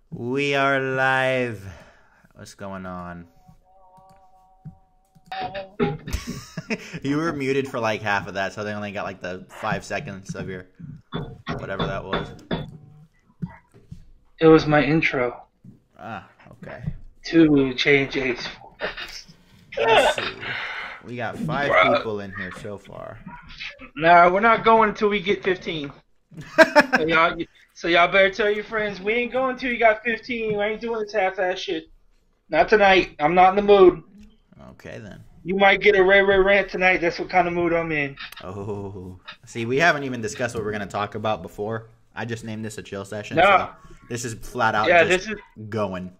We are live. What's going on? You were muted for like half of that, so they only got like the 5 seconds of your whatever that was. It was my intro Ah, okay. to J and James. Let's see. We got 5 people in here so far. Nah, we're not going until we get 15. So y'all better tell your friends we ain't going until you got 15. We ain't doing this half-ass shit. Not tonight. I'm not in the mood. Okay then. You might get a Ray rant tonight. That's what kind of mood I'm in. Oh, see, we haven't even discussed what we're gonna talk about before. I just named this a chill session. Nah. So this is flat out This is going.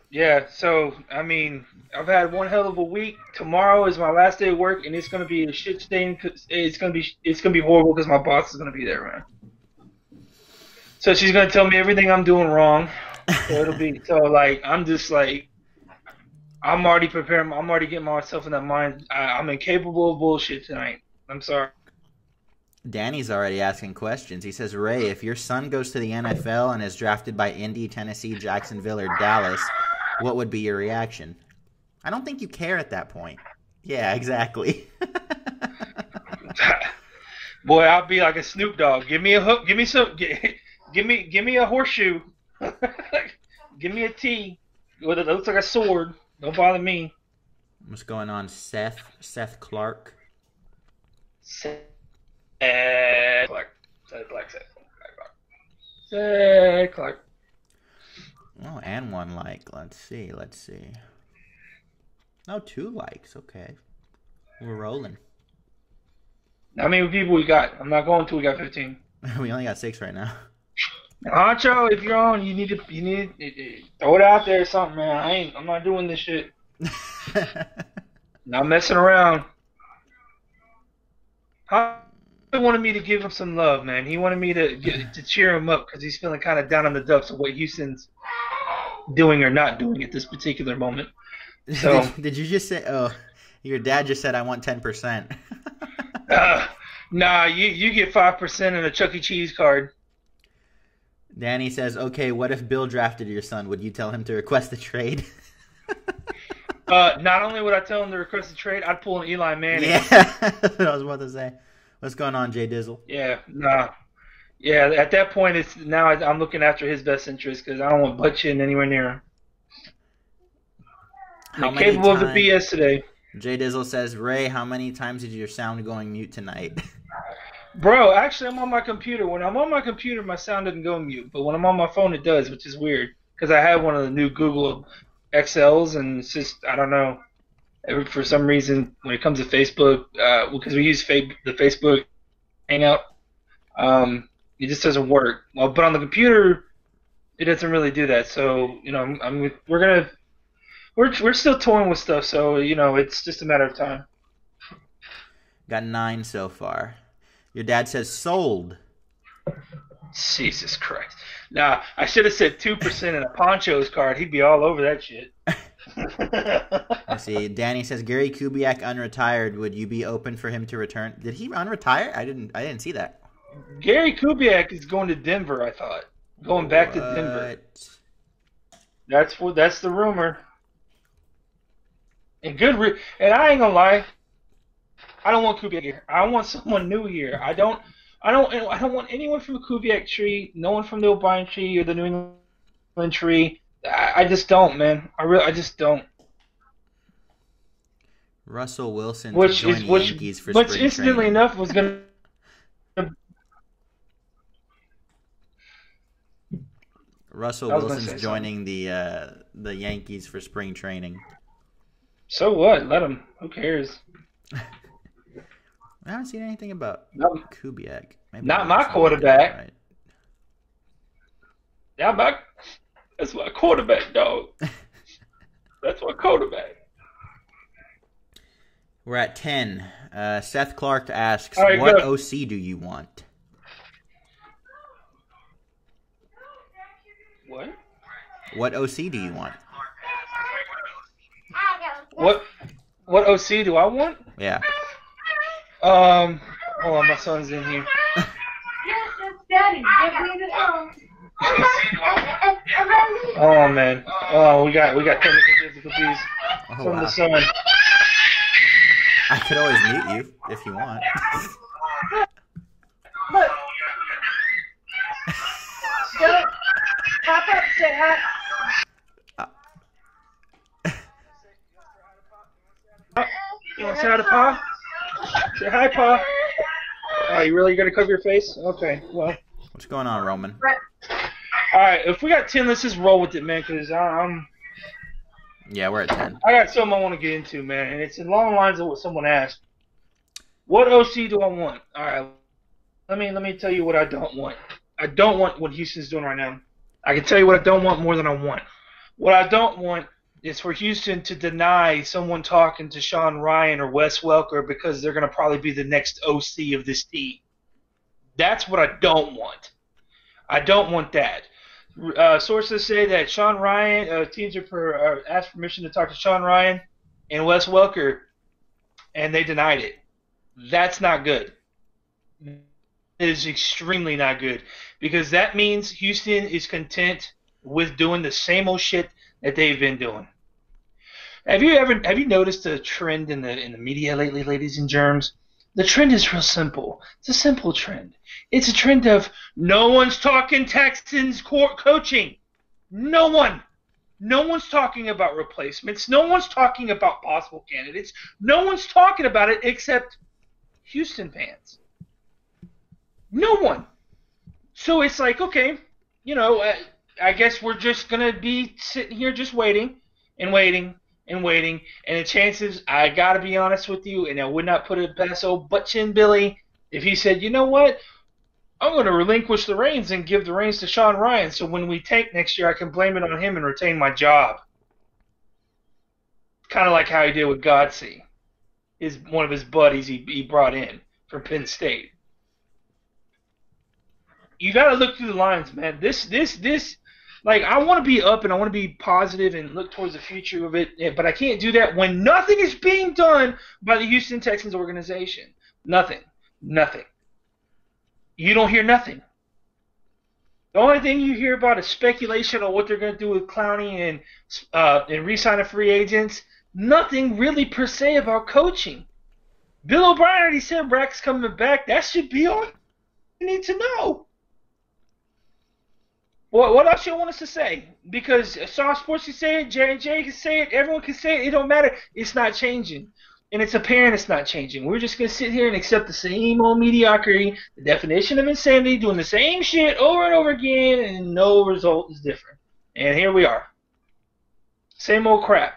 Yeah, so I mean, I've had one hell of a week. Tomorrow is my last day of work, and it's gonna be a shit stain. It's gonna be horrible because my boss is gonna be there, man. So she's gonna tell me everything I'm doing wrong. So it'll be I'm just like I'm already preparing. I'm already getting myself in that mind. I'm incapable of bullshit tonight. I'm sorry. Danny's already asking questions. He says, Ray, if your son goes to the NFL and is drafted by Indy, Tennessee, Jacksonville, or Dallas, what would be your reaction? I don't think you care at that point. Yeah, exactly. Boy, I'll be like a Snoop Dogg. Give me a hook. Give me some. Give me a horseshoe. Give me a T. It looks like a sword. Don't bother me. What's going on, Seth? Seth Clark. Seth Clark. Seth Clark. Oh, and 1 like. Let's see. Oh, 2 likes. Okay. We're rolling. How many people we got? I'm not going till we got 15. We only got 6 right now. Honcho, if you're on, you need to throw it out there or something, man. I'm not doing this shit. Not messing around. He wanted me to give him some love, man. He wanted me to cheer him up because he's feeling kind of down on the dumps of what Houston's doing or not doing at this particular moment. So did you just say? Oh, your dad just said I want 10%. Nah, you get 5% in a Chuck E. Cheese card. Danny says, "Okay, what if Bill drafted your son? Would you tell him to request a trade?" Not only would I tell him to request a trade, I'd pull an Eli Manning. Yeah, that's what I was about to say. What's going on, Jay Dizzle? Yeah, nah. Yeah, at that point, I'm looking after his best interest because I don't want butt chin anywhere near him. I'm capable of the BS today. Jay Dizzle says, Ray, how many times did your sound going mute tonight? Bro, actually, I'm on my computer. When I'm on my computer, my sound doesn't go mute. But when I'm on my phone, it does, which is weird. Because I have one of the new Google XLs, and it's just, I don't know. For some reason, when it comes to Facebook, because we use the Facebook Hangout, it just doesn't work. Well, but on the computer, it doesn't really do that. So, we're still toying with stuff. So, it's just a matter of time. Got 9 so far. Your dad says sold. Jesus Christ. Nah, I should have said 2% in a Poncho's card. He'd be all over that shit. Let's see. Danny says Gary Kubiak unretired. Would you be open for him to return? Did he unretire? I didn't see that. Gary Kubiak is going to Denver, I thought. Going back to Denver. That's the rumor. And and I ain't gonna lie. I don't want Kubiak here. I want someone new here. I don't want anyone from the Kubiak tree, no one from the O'Brien tree or the New England tree. I just don't, man. I just don't. Russell Wilson to join the Yankees for spring training. Which, incidentally enough, was going to... Russell Wilson's joining the Yankees for spring training. So what? Let him. Who cares? I haven't seen anything about Kubiak. Maybe not my quarterback. Right. Yeah, that's my quarterback, dog. That's my quarterback. We're at 10. Seth Clark asks, right, what go. OC do you want? What? What OC do you want? What OC do I want? Yeah. Hold on, my son's in here. Yes, that's Daddy. Get me the phone. Oh man. Oh, we got technical difficulties Oh from the wow. sun. I could always mute you if you want. Look. Don't pop up. Say hi. You want to say hi to Pa? Say hi, Pa. Oh, you really gonna cover your face? Okay. Well. What's going on, Roman? All right. If we got 10, let's just roll with it, man. Cause Yeah, we're at 10. I got something I want to get into, man, and it's along the lines of what someone asked. What OC do I want? All right. Let me tell you what I don't want. I don't want what Houston's doing right now. I can tell you what I don't want more than I want. What I don't want is for Houston to deny someone talking to Sean Ryan or Wes Welker because they're going to probably be the next OC of this team. That's what I don't want. I don't want that. Sources say that Sean Ryan, teams are asked permission to talk to Sean Ryan and Wes Welker, and they denied it. That's not good. It is extremely not good because that means Houston is content with doing the same old shit that they've been doing. Have you noticed a trend in the media lately, ladies and germs? The trend is real simple. It's a simple trend. It's a trend of no one's talking Texans coaching. No one. No one's talking about replacements. No one's talking about possible candidates. No one's talking about it except Houston fans. No one. So it's like, okay, I guess we're just going to be sitting here just waiting and waiting and waiting. And the chances, I got to be honest with you, and I would not put it past old butt-chin Billy if he said, you know what, I'm going to relinquish the reins and give the reins to Sean Ryan so when we tank next year, I can blame it on him and retain my job. Kind of like how he did with Godsey, one of his buddies he brought in from Penn State. You got to look through the lines, man. This, like, I want to be up and I want to be positive and look towards the future of it, but I can't do that when nothing is being done by the Houston Texans organization. Nothing. You don't hear nothing. The only thing you hear about is speculation on what they're going to do with Clowney and re-signing free agents. Nothing really per se about coaching. Bill O'Brien already said Brack's coming back. That should be all you need to know. What else you want us to say? Because Star Sports can say it, J&J can say it, everyone can say it. It don't matter. It's not changing. And it's apparent it's not changing. We're just going to sit here and accept the same old mediocrity, the definition of insanity, doing the same shit over and over again, and no result is different. And here we are. Same old crap.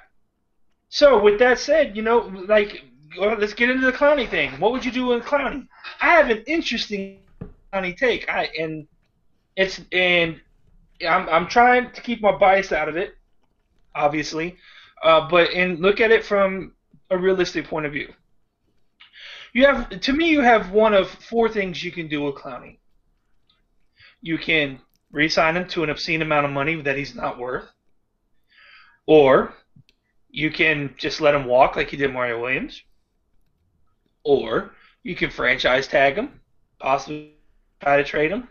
So with that said, let's get into the Clowney thing. What would you do with Clowney? I have an interesting Clowney take. I'm trying to keep my bias out of it, obviously, but look at it from a realistic point of view. You have one of four things you can do with Clowney. You can re-sign him to an obscene amount of money that he's not worth, or you can just let him walk like you did Mario Williams, or you can franchise tag him, possibly try to trade him.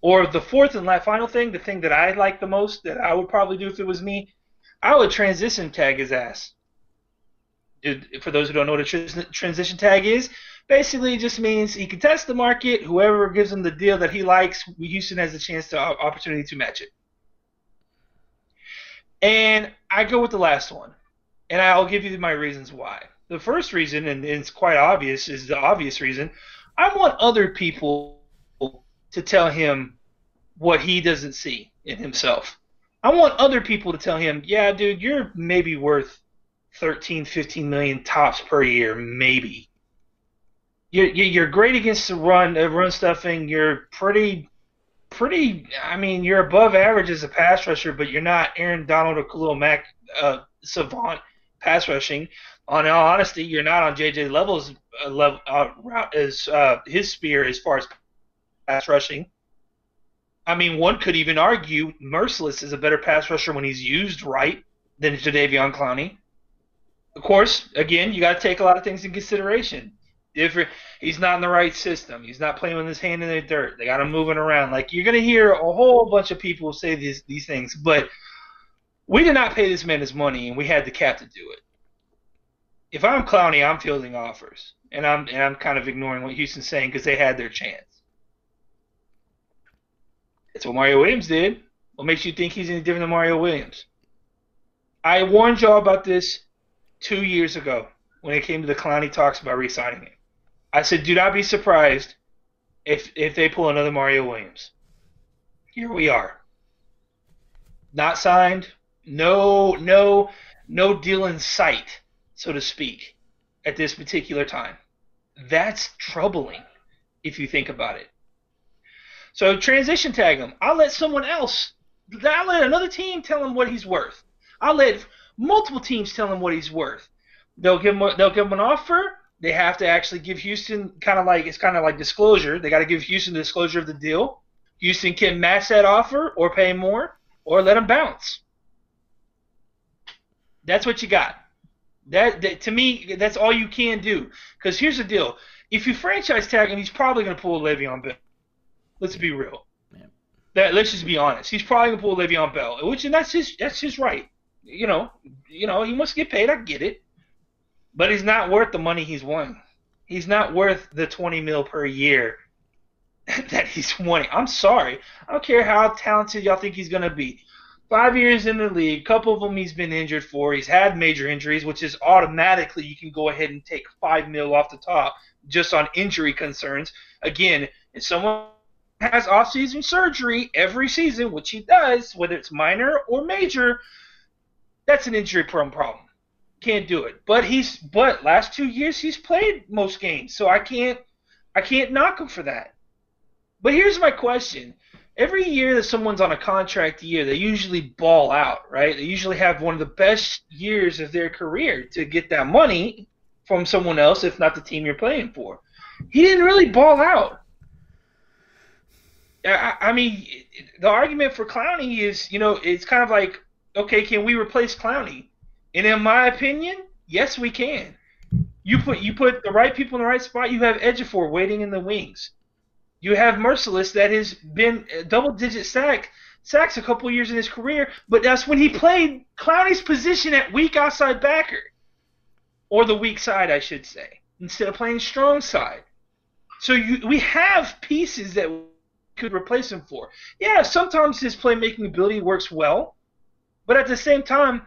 Or the fourth and final thing, the thing that I like the most, that I would probably do if it was me, I would transition tag his ass. For those who don't know what a transition tag is, basically it just means he can test the market. Whoever gives him the deal that he likes, Houston has a chance to opportunity to match it. And I go with the last one, and I'll give you my reasons why. The first reason, and it's quite obvious, is the obvious reason. I want other people to tell him what he doesn't see in himself. I want other people to tell him, yeah, dude, you're maybe worth 13, 15 million tops per year, maybe. You're great against the run stuffing. You're pretty. I mean, you're above average as a pass rusher, but you're not Aaron Donald or Khalil Mack savant pass rushing. On all honesty, you're not on JJ Level's route as his spear as far as pass rushing. I mean, one could even argue Merciless is a better pass rusher when he's used right than Jadeveon Clowney. Of course, again, you got to take a lot of things in consideration. Different. He's not in the right system. He's not playing with his hand in the dirt. They got him moving around. Like you're gonna hear a whole bunch of people say these things, but we did not pay this man his money, and we had the cap to do it. If I'm Clowney, I'm fielding offers, and I'm kind of ignoring what Houston's saying because they had their chance. That's what Mario Williams did. What makes you think he's any different than Mario Williams? I warned y'all about this 2 years ago when it came to the Clowney talks about re-signing him. I said, do not be surprised if they pull another Mario Williams. Here we are. Not signed. No deal in sight, so to speak, at this particular time. That's troubling if you think about it. So transition tag him. I'll let someone else. I'll let another team tell him what he's worth. I'll let multiple teams tell him what he's worth. They'll give him an offer. They have to actually give Houston kind of like disclosure. They got to give Houston the disclosure of the deal. Houston can match that offer or pay more or let him bounce. That's what you got. That to me, that's all you can do. Because here's the deal: if you franchise tag him, he's probably going to pull Le'Veon Bell. Let's be real. Yeah. Let's just be honest. He's probably going to pull Le'Veon Bell, and that's his right. You know, he must get paid. I get it, but he's not worth the money he's won. He's not worth the $20 million per year that he's wanting. I'm sorry. I don't care how talented y'all think he's going to be. 5 years in the league, a couple of them he's been injured for. He's had major injuries, which is automatically you can go ahead and take $5 million off the top just on injury concerns. Again, if someone has off-season surgery every season, which he does, whether it's minor or major, that's an injury-prone problem. Can't do it. But last 2 years he's played most games, so I can't knock him for that. But here's my question. Every year that someone's on a contract year, they usually ball out, right? They usually have one of the best years of their career to get that money from someone else, if not the team you're playing for. He didn't really ball out. I mean, the argument for Clowney is, it's kind of like, okay, can we replace Clowney? And in my opinion, yes, we can. You put the right people in the right spot. You have Ejiofor waiting in the wings. You have Merciless that has been double-digit sacks a couple years in his career, but that's when he played Clowney's position at weak outside backer, or the weak side, I should say, instead of playing strong side. So we have pieces that we could replace him for. Yeah, sometimes his playmaking ability works well, but at the same time,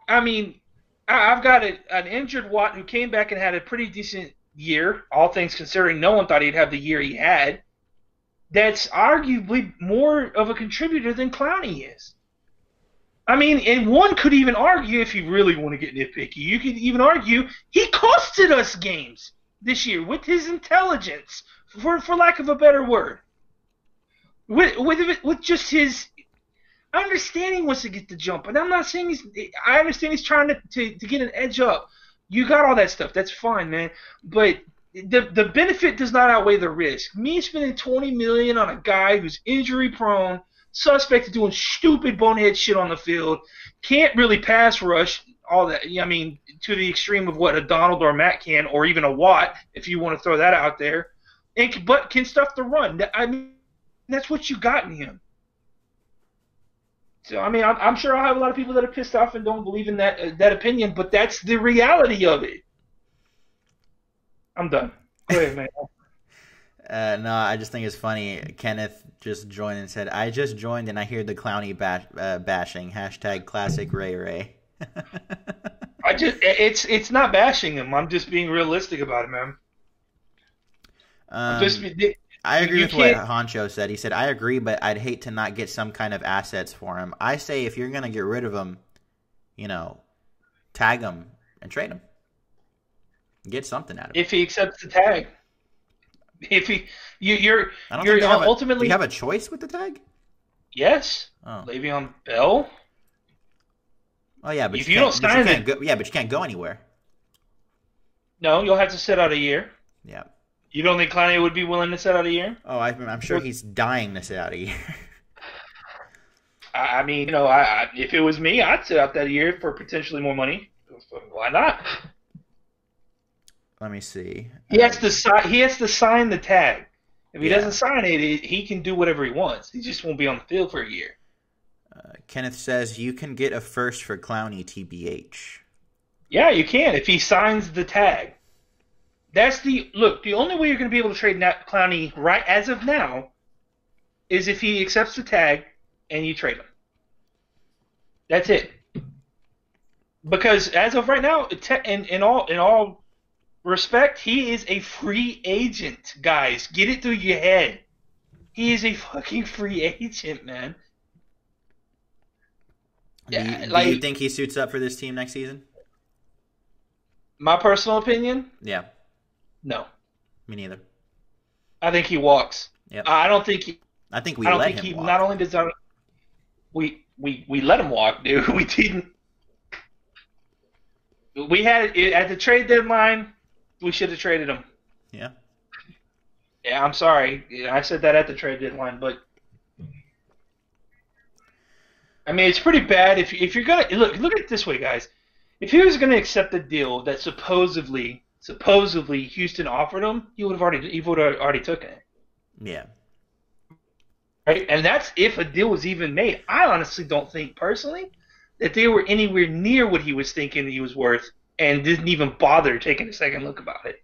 I mean, I've got an injured Watt who came back and had a pretty decent year, all things considering. No one thought he'd have the year he had. That's arguably more of a contributor than Clowney is. I mean, and one could even argue, if you really want to get nitpicky, you could even argue he costed us games this year with his intelligence, for lack of a better word. With just his... I understand he wants to get the jump, and I'm not saying I understand he's trying to get an edge up. You got all that stuff. That's fine, man. But the benefit does not outweigh the risk. Me spending $20 million on a guy who's injury prone, suspect of doing stupid bonehead shit on the field, can't really pass rush, all that. I mean, to the extreme of what a Donald or Matt can, or even a Watt, if you want to throw that out there, but can stuff the run. I mean, that's what you got in him. So, I mean, I'm sure I'll have a lot of people that are pissed off and don't believe in that opinion, but that's the reality of it. I'm done. Go ahead, man. No, I just think it's funny. Kenneth just joined and said, I just joined and I hear the Clowney bashing. # classic Ray Ray. It's not bashing him. I'm just being realistic about it, man. I agree with what Honcho said. He said, I agree, but I'd hate to not get some kind of assets for him. I say if you're going to get rid of him, tag him and trade him. Get something out of him. If he accepts the tag. If he, you're ultimately... Do you have a choice with the tag? Yes. Oh. Le'Veon Bell. Oh, yeah, but if you don't sign it... but you can't go anywhere. No, you'll have to sit out a year. Yeah. You don't think Clowney would be willing to sit out a year? Oh, I'm sure he's dying to sit out a year. I mean, if it was me, I'd sit out that year for potentially more money. Why not? let me see. He has to sign. He has to sign the tag. If he Yeah. doesn't sign it, he can do whatever he wants. He just won't be on the field for a year. Kenneth says you can get a first for Clowney, TBH. Yeah, you can if he signs the tag. That's the only way you're going to be able to trade Clowney right as of now is if he accepts the tag and you trade him. That's it. Because as of right now, in all respect, he is a free agent, guys. Get it through your head. He is a fucking free agent, man. Do you think he suits up for this team next season? My personal opinion? Yeah. No. Me neither. I think he walks. Yep. I don't think he. I think we let him walk. Not only does we let him walk, dude. We didn't. We had at the trade deadline. We should have traded him. Yeah. Yeah, I'm sorry. I said that at the trade deadline, but I mean it's pretty bad if you're gonna look at it this way, guys. If he was gonna accept the deal that supposedly Houston offered him, he would have already taken it. Yeah. Right, and that's if a deal was even made. I honestly don't think personally that they were anywhere near what he was thinking he was worth, and didn't even bother taking a second look about it.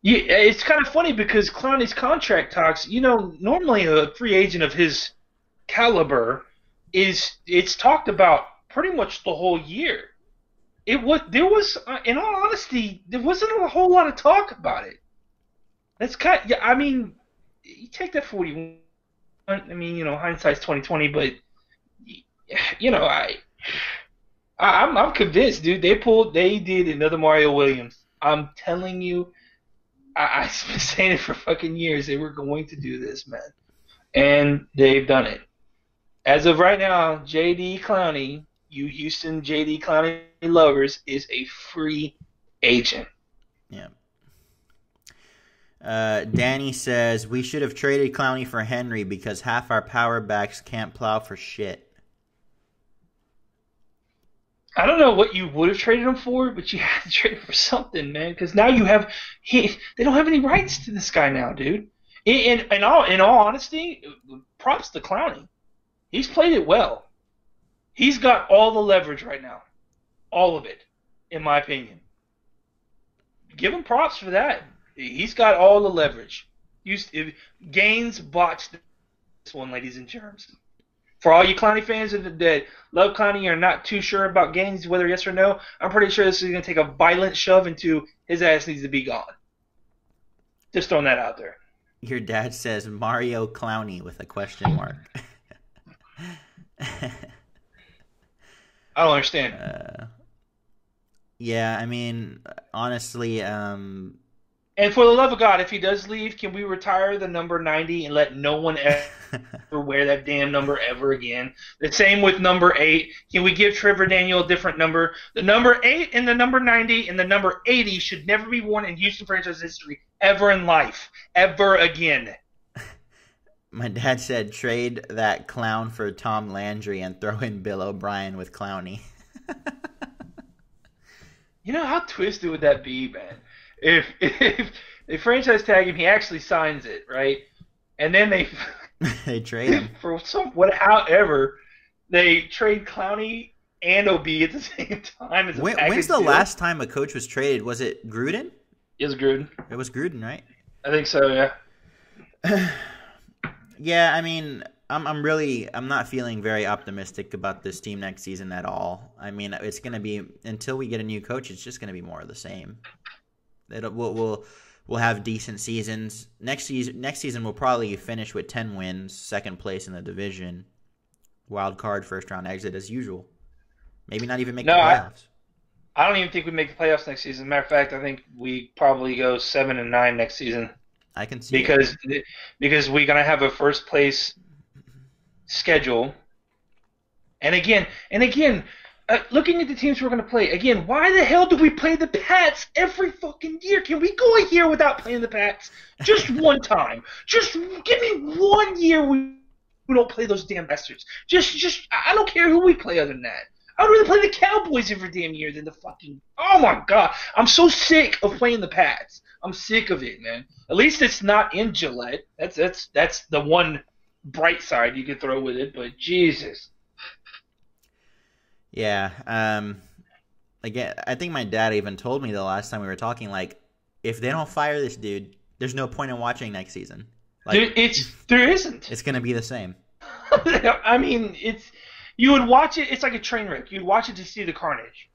Yeah, it's kind of funny because Clowney's contract talks. Normally a free agent of his caliber it's talked about pretty much the whole year. In all honesty, there wasn't a whole lot of talk about it. That's I mean, you take that 41. I mean, hindsight's 20/20, but I'm convinced, dude. They did another Mario Williams. I'm telling you, I've been saying it for fucking years. They were going to do this, man, and they've done it. As of right now, JD Clowney, you Houston JD Clowney lovers, is a free agent. Yeah. Danny says we should have traded Clowney for Henry because half our power backs can't plow for shit. I don't know what you would have traded him for, but you had to trade him for something, man. Because now they don't have any rights to this guy now, dude. In all honesty, props to Clowney. He's played it well. He's got all the leverage right now, all of it, in my opinion. Give him props for that. He's got all the leverage. Gaines botched this one, ladies and germs. For all you Clowney fans that love Clowney or are not too sure about Gaines, whether yes or no, I'm pretty sure this is going to take a violent shove into his ass needs to be gone. Just throwing that out there. Your dad says Mario Clowney with a question mark. I don't understand. Yeah, I mean, honestly, and for the love of God, if he does leave, can we retire the number 90 and let no one ever wear that damn number ever again? The same with number 8. Can we give Trevor Daniel a different number? The number 8 and the number 90 and the number 80 should never be worn in Houston franchise history ever in life. Ever again. My dad said trade that clown for Tom Landry and throw in Bill O'Brien with Clowney. How twisted would that be, man? If they franchise tag him, he actually signs it, right? And then they trade him for however they trade Clowney and OB at the same time. As when's the last time a coach was traded? Was it Gruden? It was Gruden. It was Gruden, right? I think so. Yeah. Yeah, I mean, I'm not feeling very optimistic about this team next season at all. I mean, it's going to be until we get a new coach, it's just going to be more of the same. We'll have decent seasons. Next season we'll probably finish with 10 wins, second place in the division, wild card, first round exit as usual. Maybe not even make the playoffs. I don't even think we make the playoffs next season. Matter of fact, I think we probably go 7-9 next season. I can see because we're gonna have a first place schedule, and again, looking at the teams we're gonna play again. Why the hell do we play the Pats every fucking year? Can we go a year without playing the Pats? Just one time. Just give me 1 year we don't play those damn bastards. Just I don't care who we play other than that. I'd rather play the Cowboys every damn year than the fucking. Oh my god, I'm so sick of playing the Pats. I'm sick of it, man. At least it's not in Gillette. That's the one bright side you could throw with it. But Jesus. Yeah. Again, I think my dad even told me the last time we were talking, like, if they don't fire this dude, there's no point in watching next season. Like, there isn't. It's gonna be the same. I mean, you would watch it. It's like a train wreck. You'd watch it to see the carnage.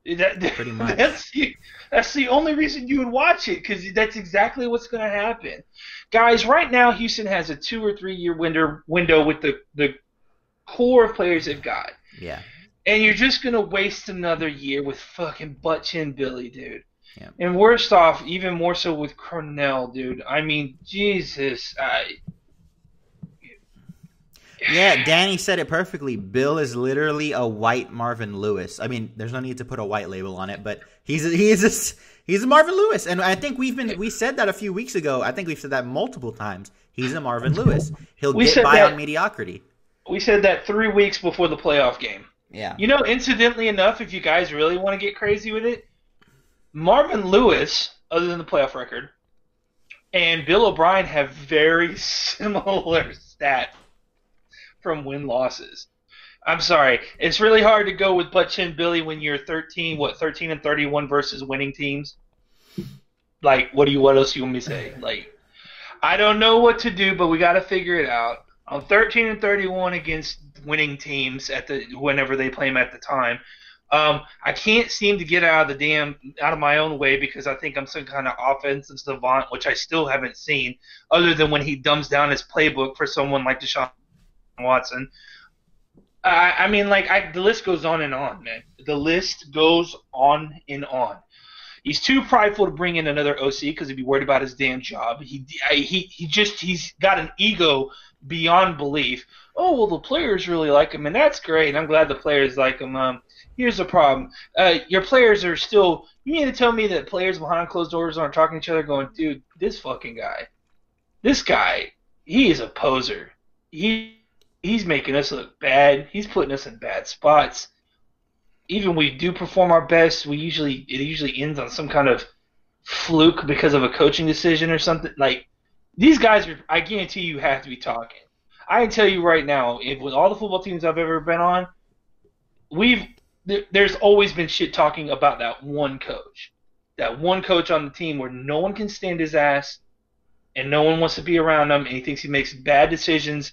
Pretty much. That's the only reason you would watch it, because that's exactly what's going to happen. Guys, right now Houston has a 2 or 3 year window with the core of players they've got. Yeah. And you're just going to waste another year with fucking butt chin Billy, dude. Yeah. And worst off, even more so with Cornell, dude. I mean, Jesus. Yeah, Danny said it perfectly. Bill is literally a white Marvin Lewis. I mean, there's no need to put a white label on it, but he's a Marvin Lewis, and I think we said that a few weeks ago. I think we've said that multiple times. He's a Marvin Lewis. He'll get by on mediocrity. We said that 3 weeks before the playoff game. Yeah. You know, incidentally enough, if you guys really want to get crazy with it, Marvin Lewis, other than the playoff record, and Bill O'Brien have very similar stats from win-losses. I'm sorry. It's really hard to go with butt chin Billy when you're 13 and 31 versus winning teams. Like, what else do you want me to say? Like, I don't know what to do, but we got to figure it out. I'm 13 and 31 against winning teams whenever they play them at the time. I can't seem to get out of my own way because I think I'm some kind of offensive savant, which I still haven't seen, other than when he dumbs down his playbook for someone like Deshaun Watson. I mean, like, the list goes on and on, man. The list goes on and on. He's too prideful to bring in another OC because he'd be worried about his damn job. He's got an ego beyond belief. Oh, well, the players really like him, and that's great. I'm glad the players like him. Here's the problem. Your players are still. You mean to tell me that players behind closed doors aren't talking to each other, going, "Dude, this guy, he is a poser. He's making us look bad. He's putting us in bad spots. Even when we do perform our best, it usually ends on some kind of fluke because of a coaching decision or something." Like, these guys I guarantee you have to be talking. I can tell you right now, with all the football teams I've ever been on, there's always been shit talking about that one coach. That one coach on the team where no one can stand his ass and no one wants to be around him, and he thinks he makes bad decisions.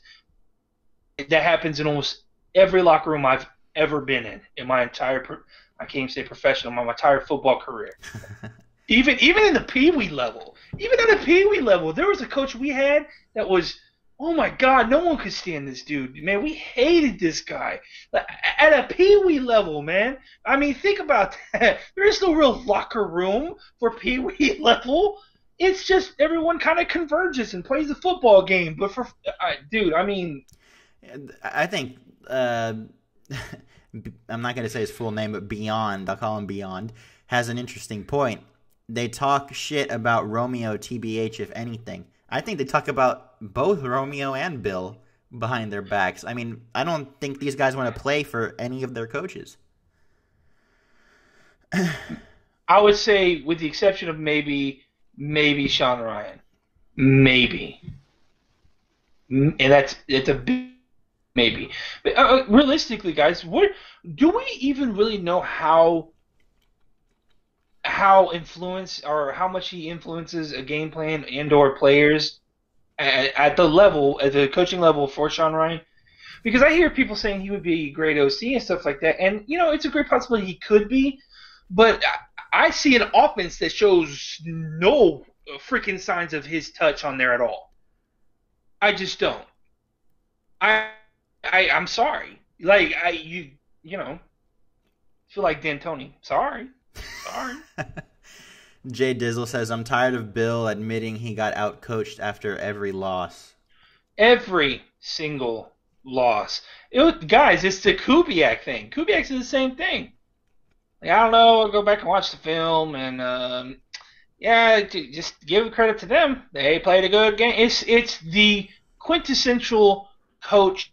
That happens in almost every locker room I've ever been in my entire, I can't even say professional, my entire football career. Even in the Pee-wee level. Even at the Pee-wee level, there was a coach we had that was, oh my God, no one could stand this dude. Man, we hated this guy. At a Pee-wee level, man. I mean, think about that. There is no real locker room for Pee-wee level. It's just everyone kind of converges and plays a football game. But dude, I mean... I think I'm not going to say his full name, but Beyond, I'll call him Beyond, has an interesting point. They talk shit about Romeo, TBH, if anything. I think they talk about both Romeo and Bill behind their backs. I mean, I don't think these guys want to play for any of their coaches. I would say, with the exception of maybe Sean Ryan. Maybe. And it's a big maybe. But realistically, guys, do we even really know how influence or how much he influences a game plan and/or players at the coaching level for Sean Ryan? Because I hear people saying he would be a great OC and stuff like that, and it's a great possibility he could be, but I see an offense that shows no freaking signs of his touch on there at all. I just don't. I'm sorry. Like, feel like D'Antoni. Sorry. Jay Dizzle says, I'm tired of Bill admitting he got outcoached after every loss. Every single loss. Guys, it's the Kubiak thing. Kubiak says the same thing. Like, I don't know, I'll go back and watch the film, and just give credit to them. They played a good game. It's the quintessential coach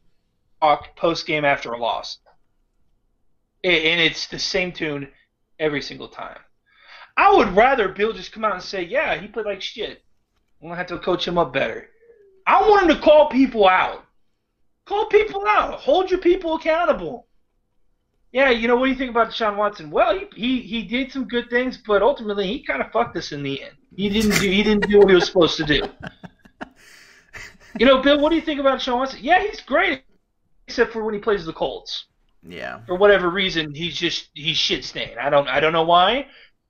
talk post game after a loss. and it's the same tune every single time. I would rather Bill just come out and say, yeah, he played like shit. I'm gonna have to coach him up better. I want him to call people out. Call people out. Hold your people accountable. Yeah, what do you think about Deshaun Watson? Well, he did some good things, but ultimately he kind of fucked us in the end. He didn't do what he was supposed to do. Bill, what do you think about Deshaun Watson? Yeah, he's great, except for when he plays the Colts. Yeah. For whatever reason, he's shit stained. I don't know why.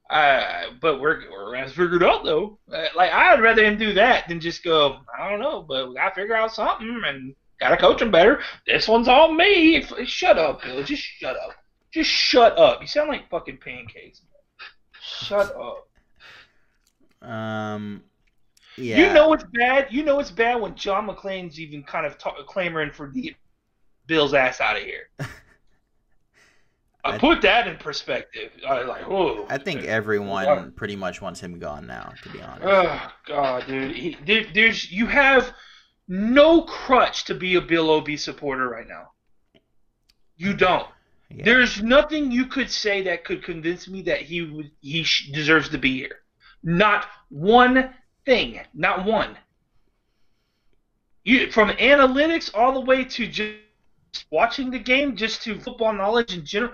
But we're gonna figure it out though. I'd rather him do that than just go, I don't know, but we gotta figure out something and gotta coach him better. This one's all me. Shut up, Bill. Just shut up. Just shut up. You sound like fucking pancakes. Shut up. Yeah. You know it's bad. You know it's bad when John McClain's even kind of clamoring for the Bill's ass out of here. I put that in perspective. I think everyone pretty much wants him gone now, to be honest. Oh God, dude, you have no crutch to be a Bill O'B supporter right now. You don't. Yeah. There's nothing you could say that could convince me that he deserves to be here. Not one thing. Not one. From analytics all the way to just watching the game, just to football knowledge in general,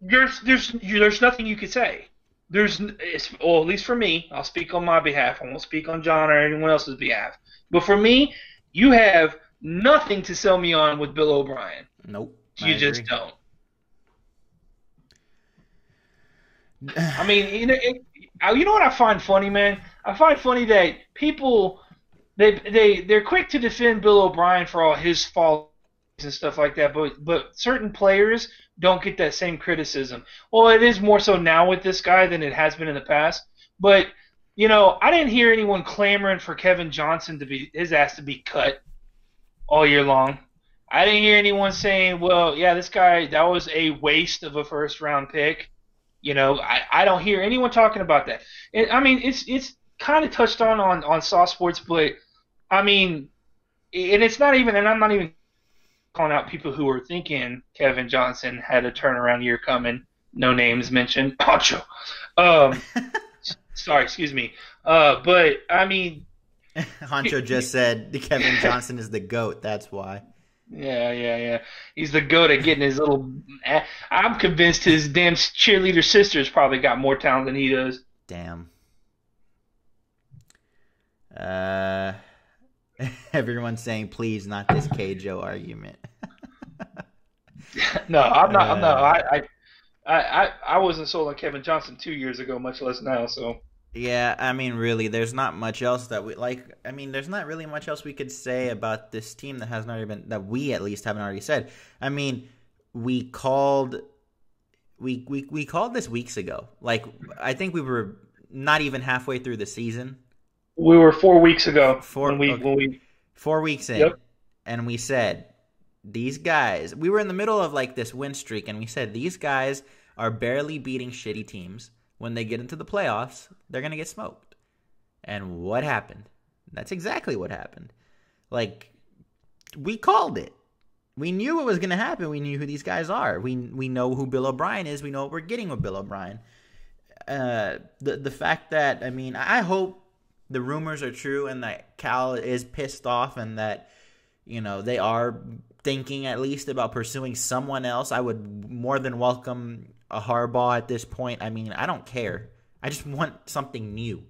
there's nothing you could say. At least for me, I'll speak on my behalf. I won't speak on John or anyone else's behalf. But for me, you have nothing to sell me on with Bill O'Brien. Nope. You just don't. I mean, you know what I find funny, man? I find funny that people they're quick to defend Bill O'Brien for all his faults and stuff like that, but certain players don't get that same criticism. Well, it is more so now with this guy than it has been in the past. But I didn't hear anyone clamoring for Kevin Johnson his ass to be cut all year long. I didn't hear anyone saying, "Well, yeah, this guy that was a waste of a first round pick." I don't hear anyone talking about that. I mean, it's kind of touched on Saw Sports, but I mean, and it's not even, and I'm not even calling out people who were thinking Kevin Johnson had a turnaround year coming. No names mentioned. Poncho. Sorry, excuse me. But I mean, Honcho just said Kevin Johnson is the GOAT. That's why. Yeah. He's the GOAT at getting his little. I'm convinced his damn cheerleader sister's probably got more talent than he does. Damn. Everyone's saying, please, not this K-Joe argument. No, I'm not. No, I wasn't sold on Kevin Johnson 2 years ago, much less now. So. Yeah, I mean, really, there's not much else that we like. I mean, there's not really much else we could say about this team that hasn't already been, that we at least haven't already said. I mean, we called this weeks ago. Like, I think we were not even halfway through the season. We were 4 weeks ago. 4 weeks in, yep. And we said these guys. We were in the middle of like this win streak, and we said these guys are barely beating shitty teams. When they get into the playoffs, they're going to get smoked. And what happened? That's exactly what happened. Like, we called it. We knew what was going to happen. We knew who these guys are. We know who Bill O'Brien is. We know what we're getting with Bill O'Brien. The fact that, I mean, I hope the rumors are true and that Cal is pissed off and that, they are thinking at least about pursuing someone else. I would more than welcome a Harbaugh at this point. I mean, I don't care. I just want something new.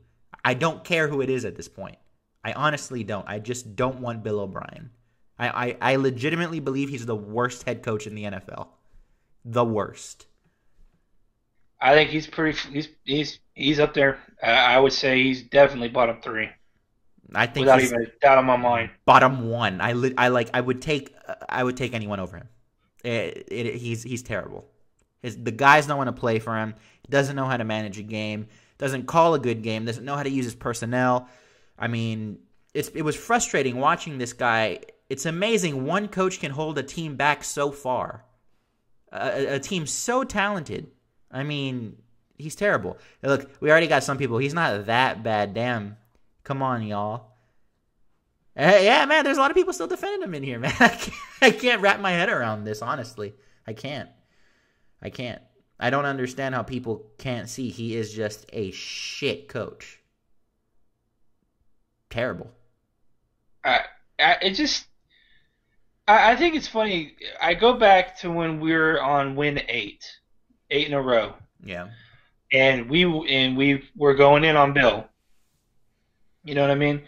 I don't care who it is at this point. I honestly don't. I just don't want Bill O'Brien. I legitimately believe he's the worst head coach in the NFL. The worst. I think he's up there. I would say he's definitely bottom 3. I think without even a doubt in my mind. Bottom 1. I would take anyone over him. He's terrible. The guys don't want to play for him. He doesn't know how to manage a game. Doesn't call a good game. Doesn't know how to use his personnel. I mean, it was frustrating watching this guy. It's amazing one coach can hold a team back so far. A team so talented. I mean, he's terrible. Look, we already got some people. He's not that bad. Damn. Come on, y'all. Yeah, man, there's a lot of people still defending him in here, man. I can't wrap my head around this, honestly. I can't. I can't. I don't understand how people can't see he is just a shit coach. Terrible. It just, I think it's funny. I go back to when we were on win eight in a row, Yeah. and we were going in on Bill. You know what I mean?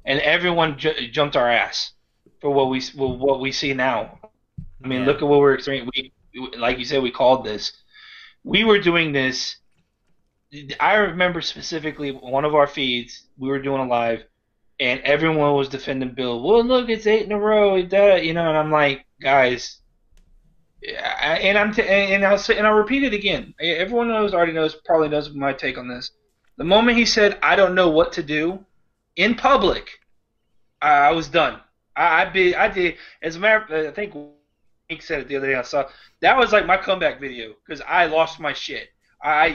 And everyone jumped our ass for what we see now. I mean, Yeah. look at what we're experiencing. Like you said, we called this. We were doing this. I remember specifically one of our feeds. We were doing a live, and everyone was defending Bill. Well, look, it's 8 in a row. And I'm like, guys, and I'll repeat it again. Everyone probably knows my take on this. The moment he said, "I don't know what to do," in public, I was done. I did. As a matter of fact, I think Nick said it the other day. I saw that was like my comeback video because I lost my shit.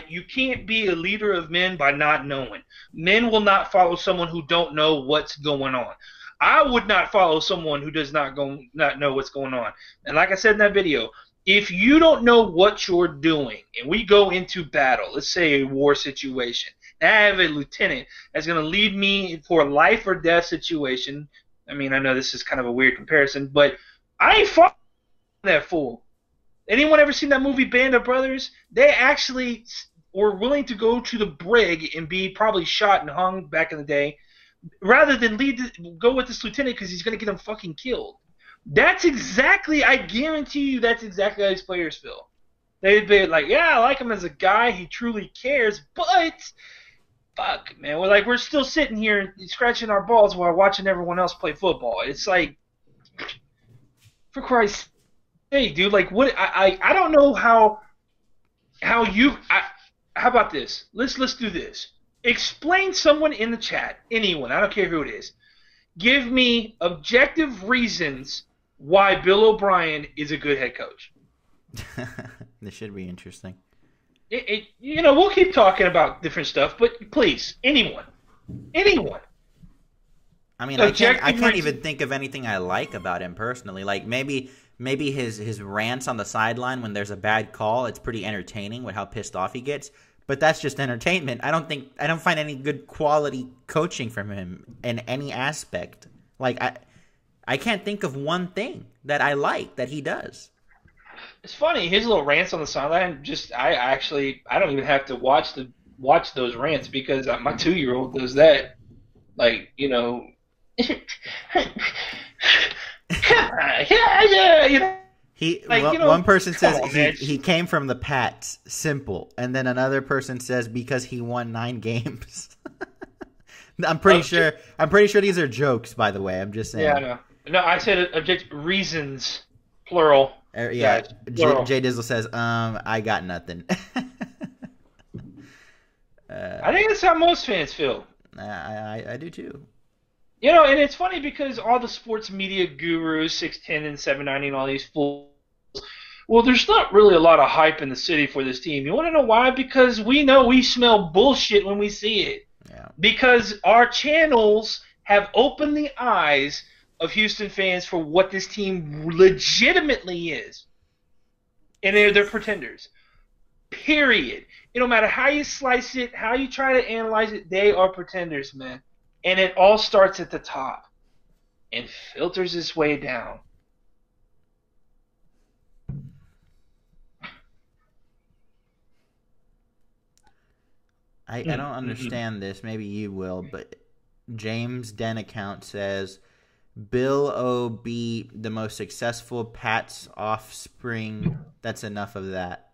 You can't be a leader of men by not knowing. Men will not follow someone who don't know what's going on. I would not follow someone who does not know what's going on. And like I said in that video, if you don't know what you're doing, and we go into battle, let's say a war situation, and I have a lieutenant that's going to lead me for a life or death situation. I mean, I know this is kind of a weird comparison, but I ain't following that fool. Anyone ever seen that movie Band of Brothers? They actually were willing to go to the brig and be probably shot and hung back in the day, rather than go with this lieutenant because he's going to get them fucking killed. That's exactly, I guarantee you, that's exactly how these players feel. They'd be like, yeah, I like him as a guy. He truly cares, but fuck, man, we're still sitting here scratching our balls while watching everyone else play football. It's like, for Christ's sake, dude, like what? I don't know how you. How about this? Let's do this. Explain someone in the chat, anyone, I don't care who it is. Give me objective reasons why Bill O'Brien is a good head coach. This should be interesting. We'll keep talking about different stuff, but please, anyone. I mean, I can't even think of anything I like about him personally. Like maybe his rants on the sideline when there's a bad call, it's pretty entertaining with how pissed off he gets. But that's just entertainment. I don't find any good quality coaching from him in any aspect. Like I can't think of one thing that I like that he does. It's funny, his little rants on the sideline. I don't even have to watch those rants because my 2-year-old does that. Like, come on, One person says he came from the Pats. Simple. And then another person says because he won 9 games. I'm pretty sure these are jokes, by the way. I'm just saying. Yeah, no, I said reasons, plural. Yeah, Jay Dizzle says, I got nothing. I think that's how most fans feel. I do too. And it's funny because all the sports media gurus, 610 and 790 and all these fools, well, there's not really a lot of hype in the city for this team. You want to know why? Because we know we smell bullshit when we see it. Yeah. Because our channels have opened the eyes of Houston fans for what this team legitimately is. And they're pretenders. Period. It don't matter how you slice it, how you try to analyze it, they are pretenders, man. And it all starts at the top and filters its way down. I don't understand this. Maybe you will, but James Den account says Bill O beat the most successful Pat's offspring. That's enough of that.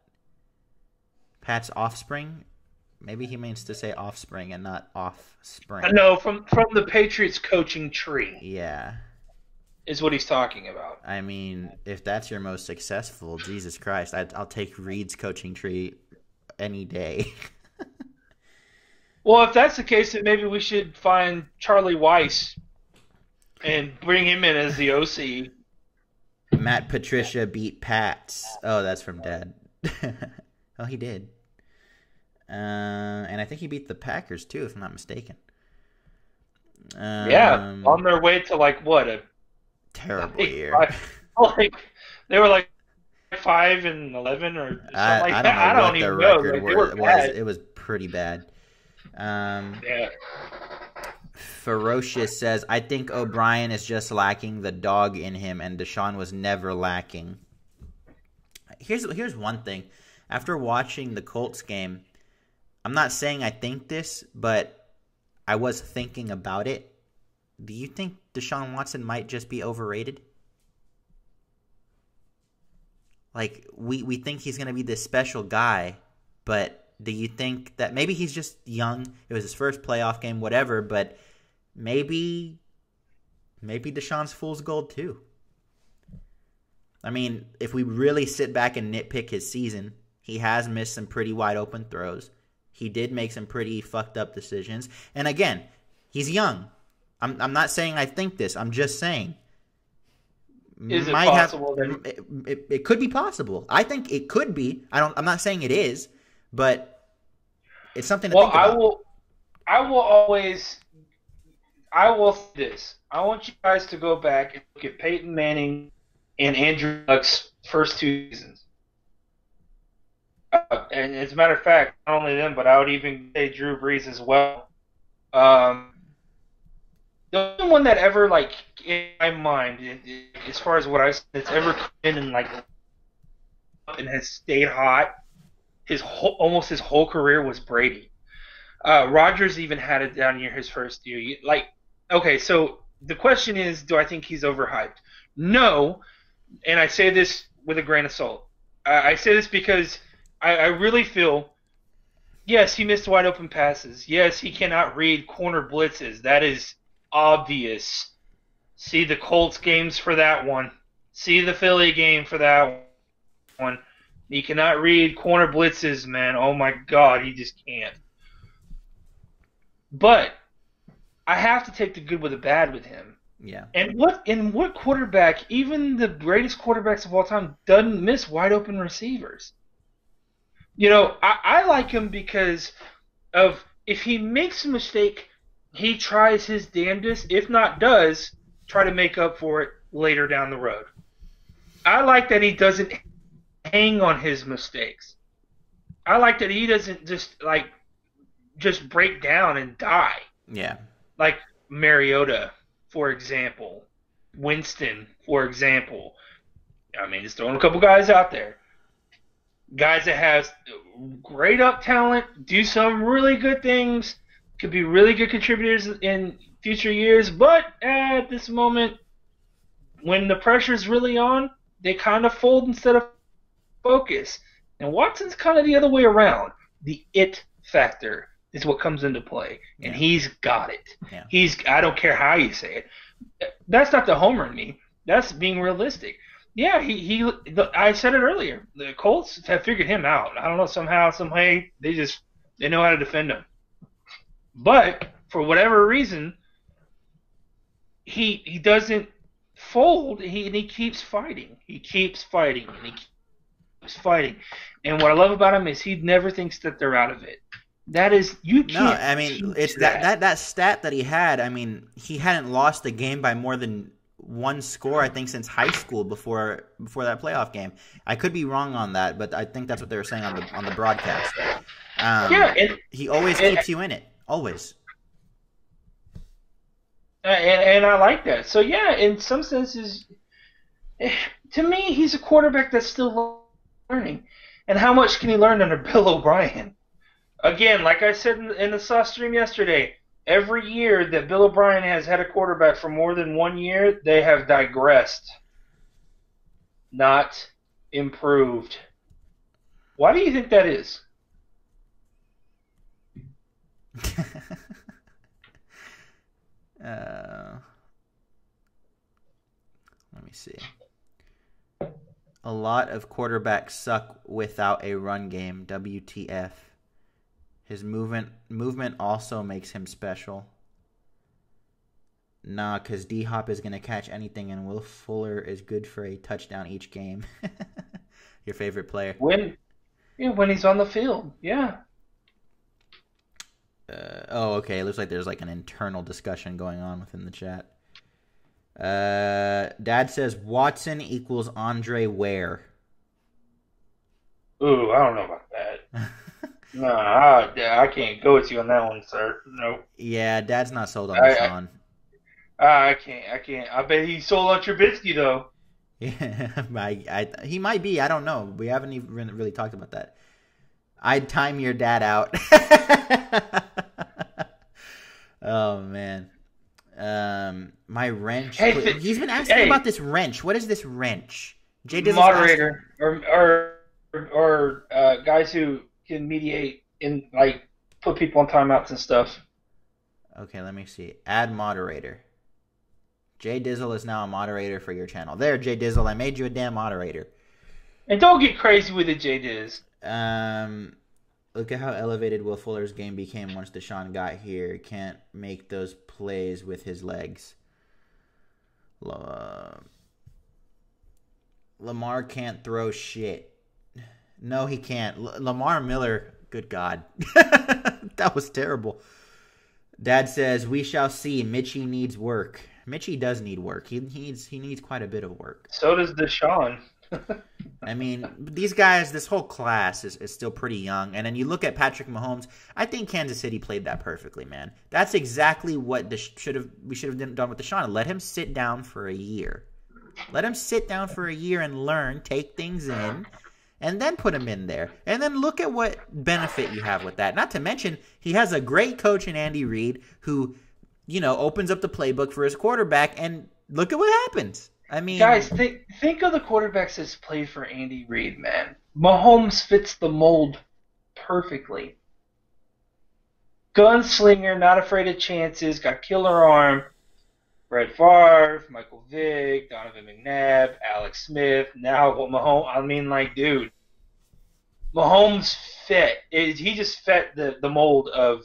Pat's offspring? Maybe he means to say offspring and not offspring. No, from the Patriots coaching tree. Yeah. Is what he's talking about. I mean, if that's your most successful, Jesus Christ, I'll take Reed's coaching tree any day. Well, if that's the case, then maybe we should find Charlie Weiss and bring him in as the OC. Matt Patricia beat Pats. Oh, that's from Dad. Oh, he did. And I think he beat the Packers, too, if I'm not mistaken. Yeah, on their way to, a terrible year. They were 5-11 or something like I that. don't I know don't what the even know. record Like, they were was. bad. It was pretty bad. Yeah. Ferocious says, I think O'Brien is just lacking the dog in him, and Deshaun was never lacking. Here's one thing. After watching the Colts game, I'm not saying I think this, but I was thinking about it. Do you think Deshaun Watson might just be overrated? Like, we think he's going to be this special guy, but do you think that maybe he's just young? It was his first playoff game, whatever, but maybe Deshaun's fool's gold too. I mean, if we really sit back and nitpick his season, he has missed some pretty wide open throws. He did make some pretty fucked up decisions. And again, he's young. I'm not saying I think this. I'm just saying. Is it possible that it could be possible? I think it could be. I'm not saying it is, but it's something to think about. I will say this. I want you guys to go back and look at Peyton Manning and Andrew Luck's first 2 seasons. And as a matter of fact, not only them, but I would even say Drew Brees as well. The only one that ever, like, in my mind, as far as what I said, that's ever come in and, like, and has stayed hot almost his whole career was Brady. Rodgers even had it down near his first year. Okay, so the question is, do I think he's overhyped? No, and I say this with a grain of salt. I say this because I really feel, yes, he missed wide open passes. Yes, he cannot read corner blitzes. That is obvious. See the Colts games for that one. See the Philly game for that one. He cannot read corner blitzes, man. Oh my God, he just can't. But I have to take the good with the bad with him. Yeah. And what quarterback, even the greatest quarterbacks of all time, doesn't miss wide open receivers? You know, I like him because of, if he makes a mistake, he tries his damnedest, if not does, try to make up for it later down the road. I like that he doesn't hang on his mistakes. I like that he doesn't just break down and die. Yeah. Like Mariota, for example. Winston, for example. I mean, just throwing a couple guys out there. Guys that have great up talent, do some really good things, could be really good contributors in future years, but at this moment, when the pressure's really on, they kind of fold instead of focus. And Watson's kind of the other way around. The it factor is what comes into play, and he's got it. Yeah. I don't care how you say it. That's not the homer in me. That's being realistic. Yeah, I said it earlier. The Colts have figured him out. I don't know, somehow, some way, they know how to defend him. But for whatever reason, he doesn't fold. And he keeps fighting. He keeps fighting, and he keeps fighting. And what I love about him is he never thinks that they're out of it. That is, you can't. No, I mean, it's that stat that he had. I mean, he hadn't lost the game by more than one score, I think, since high school before that playoff game. I could be wrong on that, but I think that's what they were saying on the broadcast. He always keeps you in it, always. And I like that. So yeah, in some senses, to me, he's a quarterback that's still learning. And how much can he learn under Bill O'Brien? Again, like I said in the Sauce stream yesterday, every year that Bill O'Brien has had a quarterback for more than 1 year, they have digressed, not improved. Why do you think that is? Let me see. A lot of quarterbacks suck without a run game. WTF. His movement also makes him special. Nah, because D-Hop is going to catch anything, and Will Fuller is good for a touchdown each game. Your favorite player. When he's on the field, yeah. Okay. It looks like there's like an internal discussion going on within the chat. Dad says Watson equals Andre Ware. Ooh, I don't know about that. No, I can't go with you on that one, sir. No, Yeah, Dad's not sold on I, Deshaun. I can't. I can't. I bet he sold on Trubisky though. Yeah, he might be. I don't know. We haven't even really talked about that. I'd time your dad out. Oh man. My wrench. Hey, He's been asking about this wrench. What is this wrench? Jay Dizzle's asking. moderator or guys who can mediate and like put people on timeouts and stuff. Okay, let me see. Add moderator. Jay Dizzle is now a moderator for your channel. There, Jay Dizzle, I made you a damn moderator. And don't get crazy with it, J Diz. Look at how elevated Will Fuller's game became once Deshaun got here. Can't make those plays with his legs. Lamar can't throw shit. No, he can't. Lamar Miller, good God. That was terrible. Dad says, we shall see. Mitchie needs work. Mitchie does need work. He needs quite a bit of work. So does Deshaun. I mean, these guys, this whole class is still pretty young. And then you look at Patrick Mahomes. I think Kansas City played that perfectly, man. That's exactly what we should have done with Deshaun. Let him sit down for a year. Let him sit down for a year and learn, take things in, and then put him in there. And then look at what benefit you have with that. Not to mention, he has a great coach in Andy Reid who, opens up the playbook for his quarterback, and look at what happens. I mean, guys, think of the quarterbacks that's played for Andy Reid, man. Mahomes fits the mold perfectly. Gunslinger, not afraid of chances, got killer arm. Brett Favre, Michael Vick, Donovan McNabb, Alex Smith. Now Mahomes. I mean, dude, Mahomes fit. He just fit the mold of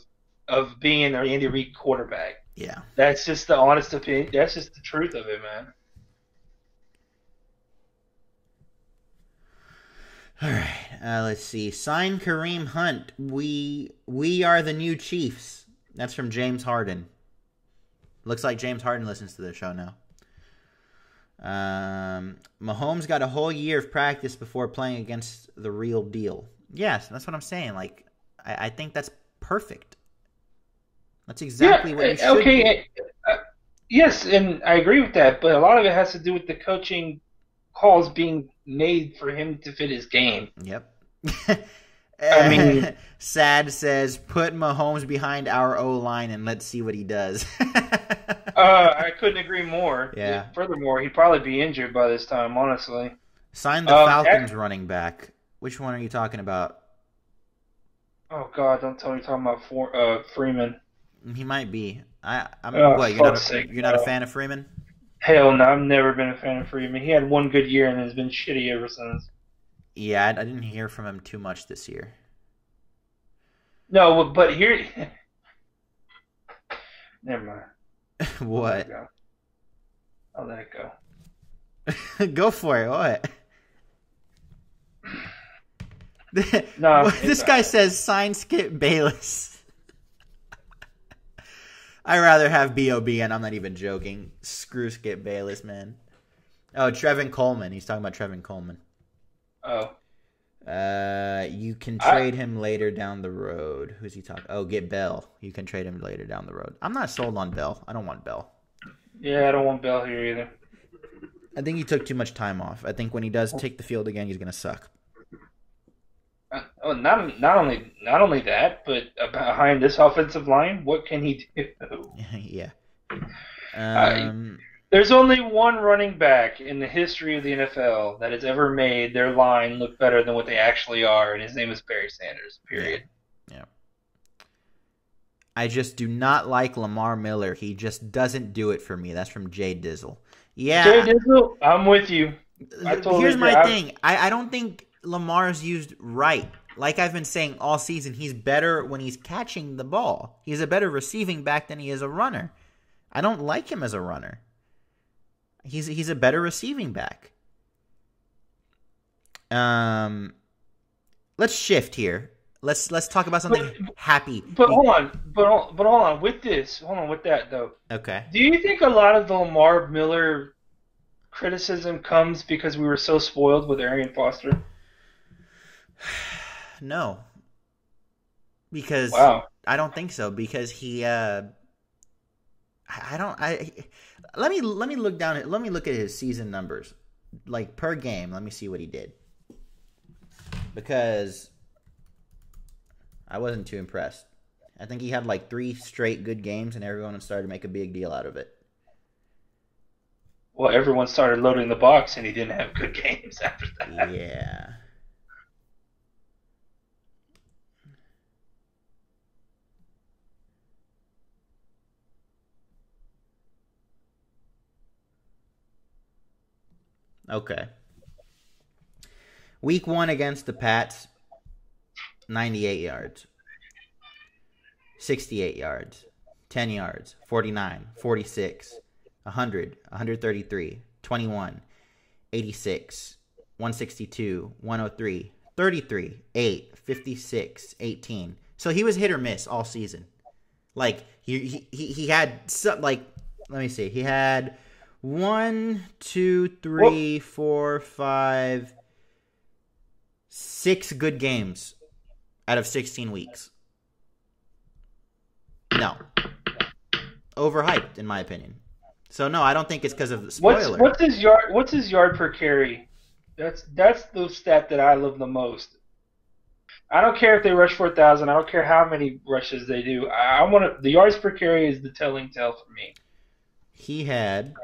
being an Andy Reid quarterback. Yeah, that's just the honest opinion. That's just the truth of it, man. All right, let's see. Sign Kareem Hunt. We are the new Chiefs. That's from James Harden. Looks like James Harden listens to the show now. Mahomes got a whole year of practice before playing against the real deal. Yes, that's what I'm saying. I think that's perfect. That's exactly what you should do. Yes, and I agree with that, but a lot of it has to do with the coaching calls being made for him to fit his game. Yep. I mean, Sad says, put Mahomes behind our O-line and let's see what he does. I couldn't agree more. Yeah. Furthermore, he'd probably be injured by this time, honestly. Sign the Falcons running back. Which one are you talking about? Oh, God, don't tell me you're talking about Freeman. He might be. You're not a fan of Freeman? Hell no, I've never been a fan of Freeman. He had one good year and has been shitty ever since. Yeah, I didn't hear from him too much this year. No, but here... Never mind. What? I'll let it go. Go for it. What? No, this guy says sign Skip Bayless. I'd rather have B.O.B. and I'm not even joking. Screw Skip Bayless, man. Oh, Trevin Coleman. He's talking about Trevin Coleman. Oh. You can trade him later down the road. Who's he talking? Oh, get Bell. You can trade him later down the road. I'm not sold on Bell. I don't want Bell. Yeah, I don't want Bell here either. I think he took too much time off. I think when he does take the field again, he's going to suck. Not only that, but behind this offensive line, what can he do? Yeah. There's only one running back in the history of the NFL that has ever made their line look better than what they actually are, and his name is Barry Sanders, period. Yeah. I just do not like Lamar Miller. He just doesn't do it for me. That's from Jay Dizzle. Yeah. Jay Dizzle, I'm with you. Here's my thing. I don't think Lamar's used right. Like I've been saying all season, he's better when he's catching the ball. He's a better receiving back than he is a runner. I don't like him as a runner. He's a better receiving back. Let's shift here. Let's talk about something happy. But hold on. With that though. Okay. Do you think a lot of the Lamar Miller criticism comes because we were so spoiled with Arian Foster? No, because Wow. I don't think so. Because he, I don't. Let me look down at. Let me look at his season numbers, like per game. Let me see what he did. Because I wasn't too impressed. I think he had like 3 straight good games, and everyone started to make a big deal out of it. Well, everyone started loading the box, and he didn't have good games after that. Yeah. Okay. Week 1 against the Pats, 98 yards, 68 yards, 10 yards, 49, 46, 100, 133, 21, 86, 162, 103, 33, 8, 56, 18. So he was hit or miss all season. Like he had some, like, let me see. He had 1, 2, 3, 4, 5, 6 good games out of 16 weeks. No. Overhyped, in my opinion. So no, I don't think it's because of the spoiler. What's his yard per carry? That's the stat that I love the most. I don't care if they rush 4,000. I don't care how many rushes they do. I want the yards per carry is the telling tale for me. He had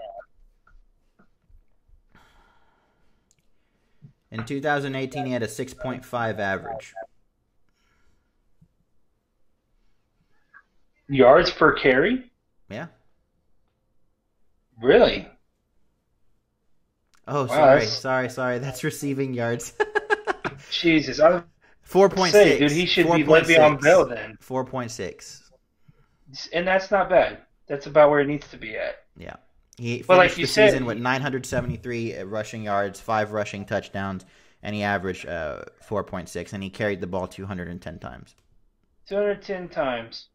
in 2018 he had a 6.5 average. Yards per carry? Yeah. Really? Oh, Wow, sorry. That's receiving yards. Jesus, I was 4.6. say, dude, he should be Le'Veon Bell then. 4.6. And that's not bad. That's about where he needs to be at. Yeah. He finished like you the said, season with 973 rushing yards, 5 rushing touchdowns, and he averaged 4.6, and he carried the ball 210 times. 210 times.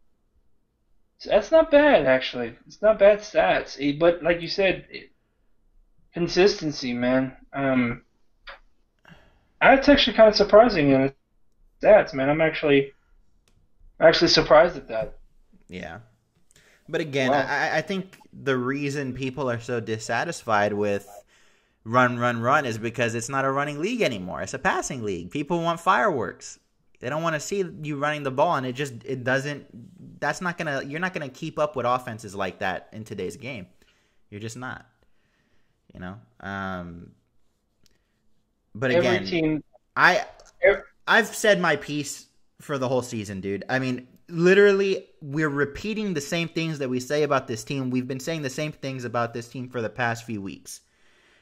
So that's not bad, actually. It's not bad stats. But like you said, consistency, man. That's actually kind of surprising in the stats, man. I'm actually surprised at that. Yeah. But again, Wow. I think the reason people are so dissatisfied with run is because it's not a running league anymore. It's a passing league. People want fireworks. They don't want to see you running the ball, and it doesn't. You're not gonna keep up with offenses like that in today's game. You're just not. You know. But again, Every team. I've said my piece for the whole season, dude. I mean, literally, we're repeating the same things that we say about this team. We've been saying the same things about this team for the past few weeks.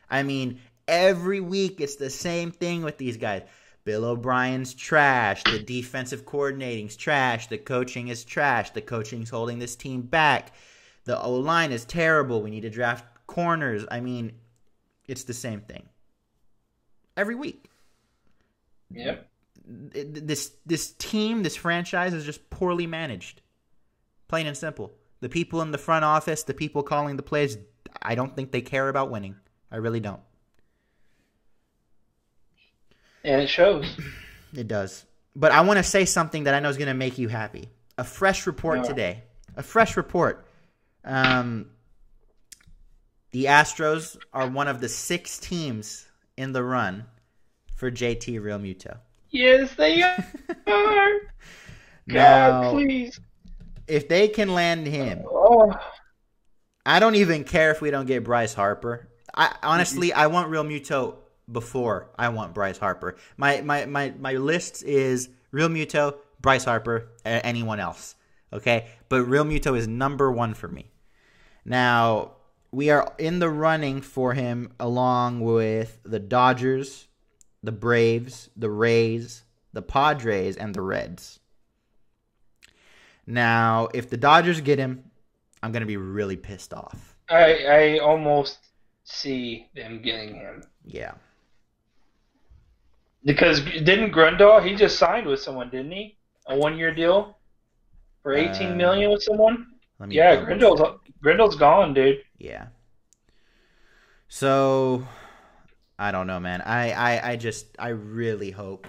I mean, every week it's the same thing with these guys. Bill O'Brien's trash. The defensive coordinating's trash. The coaching is trash. The coaching's holding this team back. The O-line is terrible. We need to draft corners. I mean, it's the same thing. Every week. Yep. This team, this franchise is just poorly managed. Plain and simple. The people in the front office, the people calling the plays, I don't think they care about winning. I really don't. And it shows. It does. But I want to say something that I know is going to make you happy. A fresh report today. A fresh report. The Astros are one of the 6 teams in the run for JT Realmuto. Yes, they are. God, Now, please. if they can land him, Oh. I don't even care if we don't get Bryce Harper. Honestly, I want Realmuto before I want Bryce Harper. My list is Realmuto, Bryce Harper, anyone else. Okay? But Realmuto is number 1 for me. Now, we are in the running for him along with the Dodgers, the Braves, the Rays, the Padres, and the Reds. Now, if the Dodgers get him, I'm going to be really pissed off. I almost see them getting him. Yeah. Because didn't Grundahl, he just signed with someone, didn't he? A 1-year deal for $18 million with someone? Yeah, Grindle's gone, dude. Yeah. So, I don't know, man. I really hope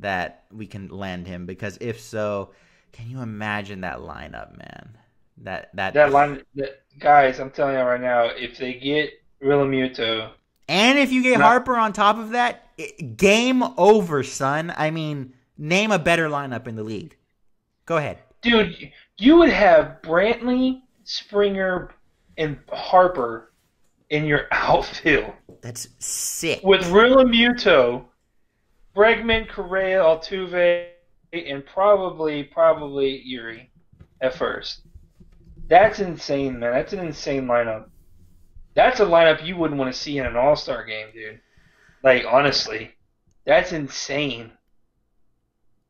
that we can land him? Because if so, can you imagine that lineup, man? That line, guys, I'm telling you right now, if they get Realmuto, and if you get Harper on top of that, game over, son. I mean, name a better lineup in the league. Go ahead. Dude, you would have Brantley, Springer, and Harper in your outfield. That's sick. With Realmuto, Bregman, Correa, Altuve, and probably Yuri at first. That's insane, man. That's an insane lineup. That's a lineup you wouldn't want to see in an All-Star game, dude. Like, honestly, that's insane.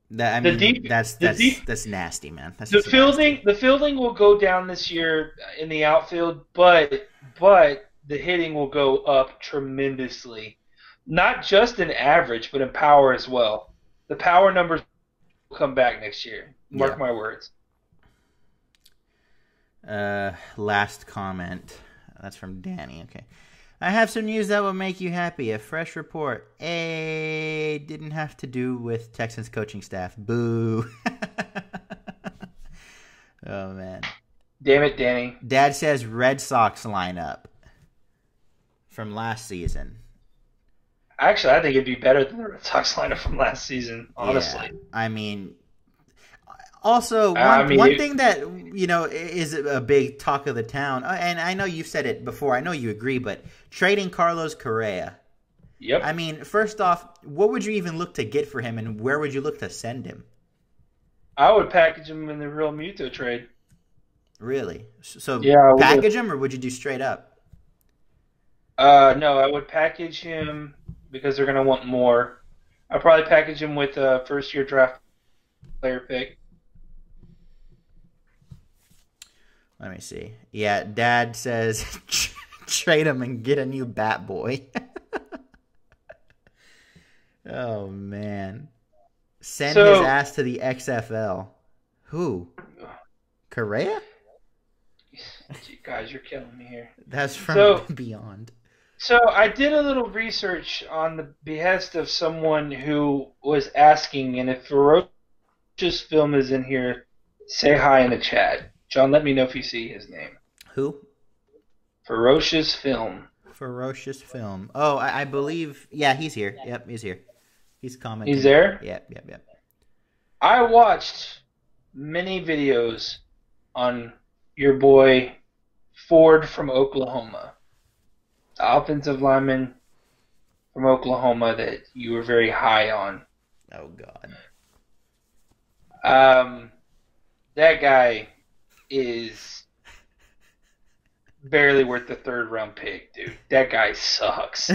That's nasty, man. That's the fielding will go down this year in the outfield, but the hitting will go up tremendously. Not just in average, but in power as well. The power numbers will come back next year. Mark my words. Last comment. That's from Danny. Okay. I have some news that will make you happy. A fresh report. Didn't have to do with Texans coaching staff. Boo. Oh, man. Damn it, Danny. Dad says Red Sox lineup from last season. Actually, I think it'd be better than the Red Sox lineup from last season, honestly. Yeah, I mean, also, one thing that, is a big talk of the town, and I know you've said it before, I know you agree, but trading Carlos Correa. Yep. I mean, first off, what would you even look to get for him, and where would you look to send him? I would package him in the Realmuto trade. Really? So yeah, package him, or would you do straight up? No, I would package him because they're going to want more. I'd probably package him with a first-year draft player pick. Let me see. Yeah, Dad says trade him and get a new bat boy. Oh, man. Send his ass to the XFL. Who? Correa? Guys, you're killing me here. That's from Beyond. So I did a little research on the behest of someone who was asking, and if Ferocious Film is in here, say hi in the chat. John, let me know if you see his name. Who? Ferocious Film. Ferocious Film. Oh, I believe. Yeah, he's here. Yep, he's here. He's commenting. He's there? Yep. I watched many videos on your boy Ford from Oklahoma, the offensive lineman from Oklahoma that you were very high on. Oh, God. That guy is barely worth the third-round pick, dude. That guy sucks.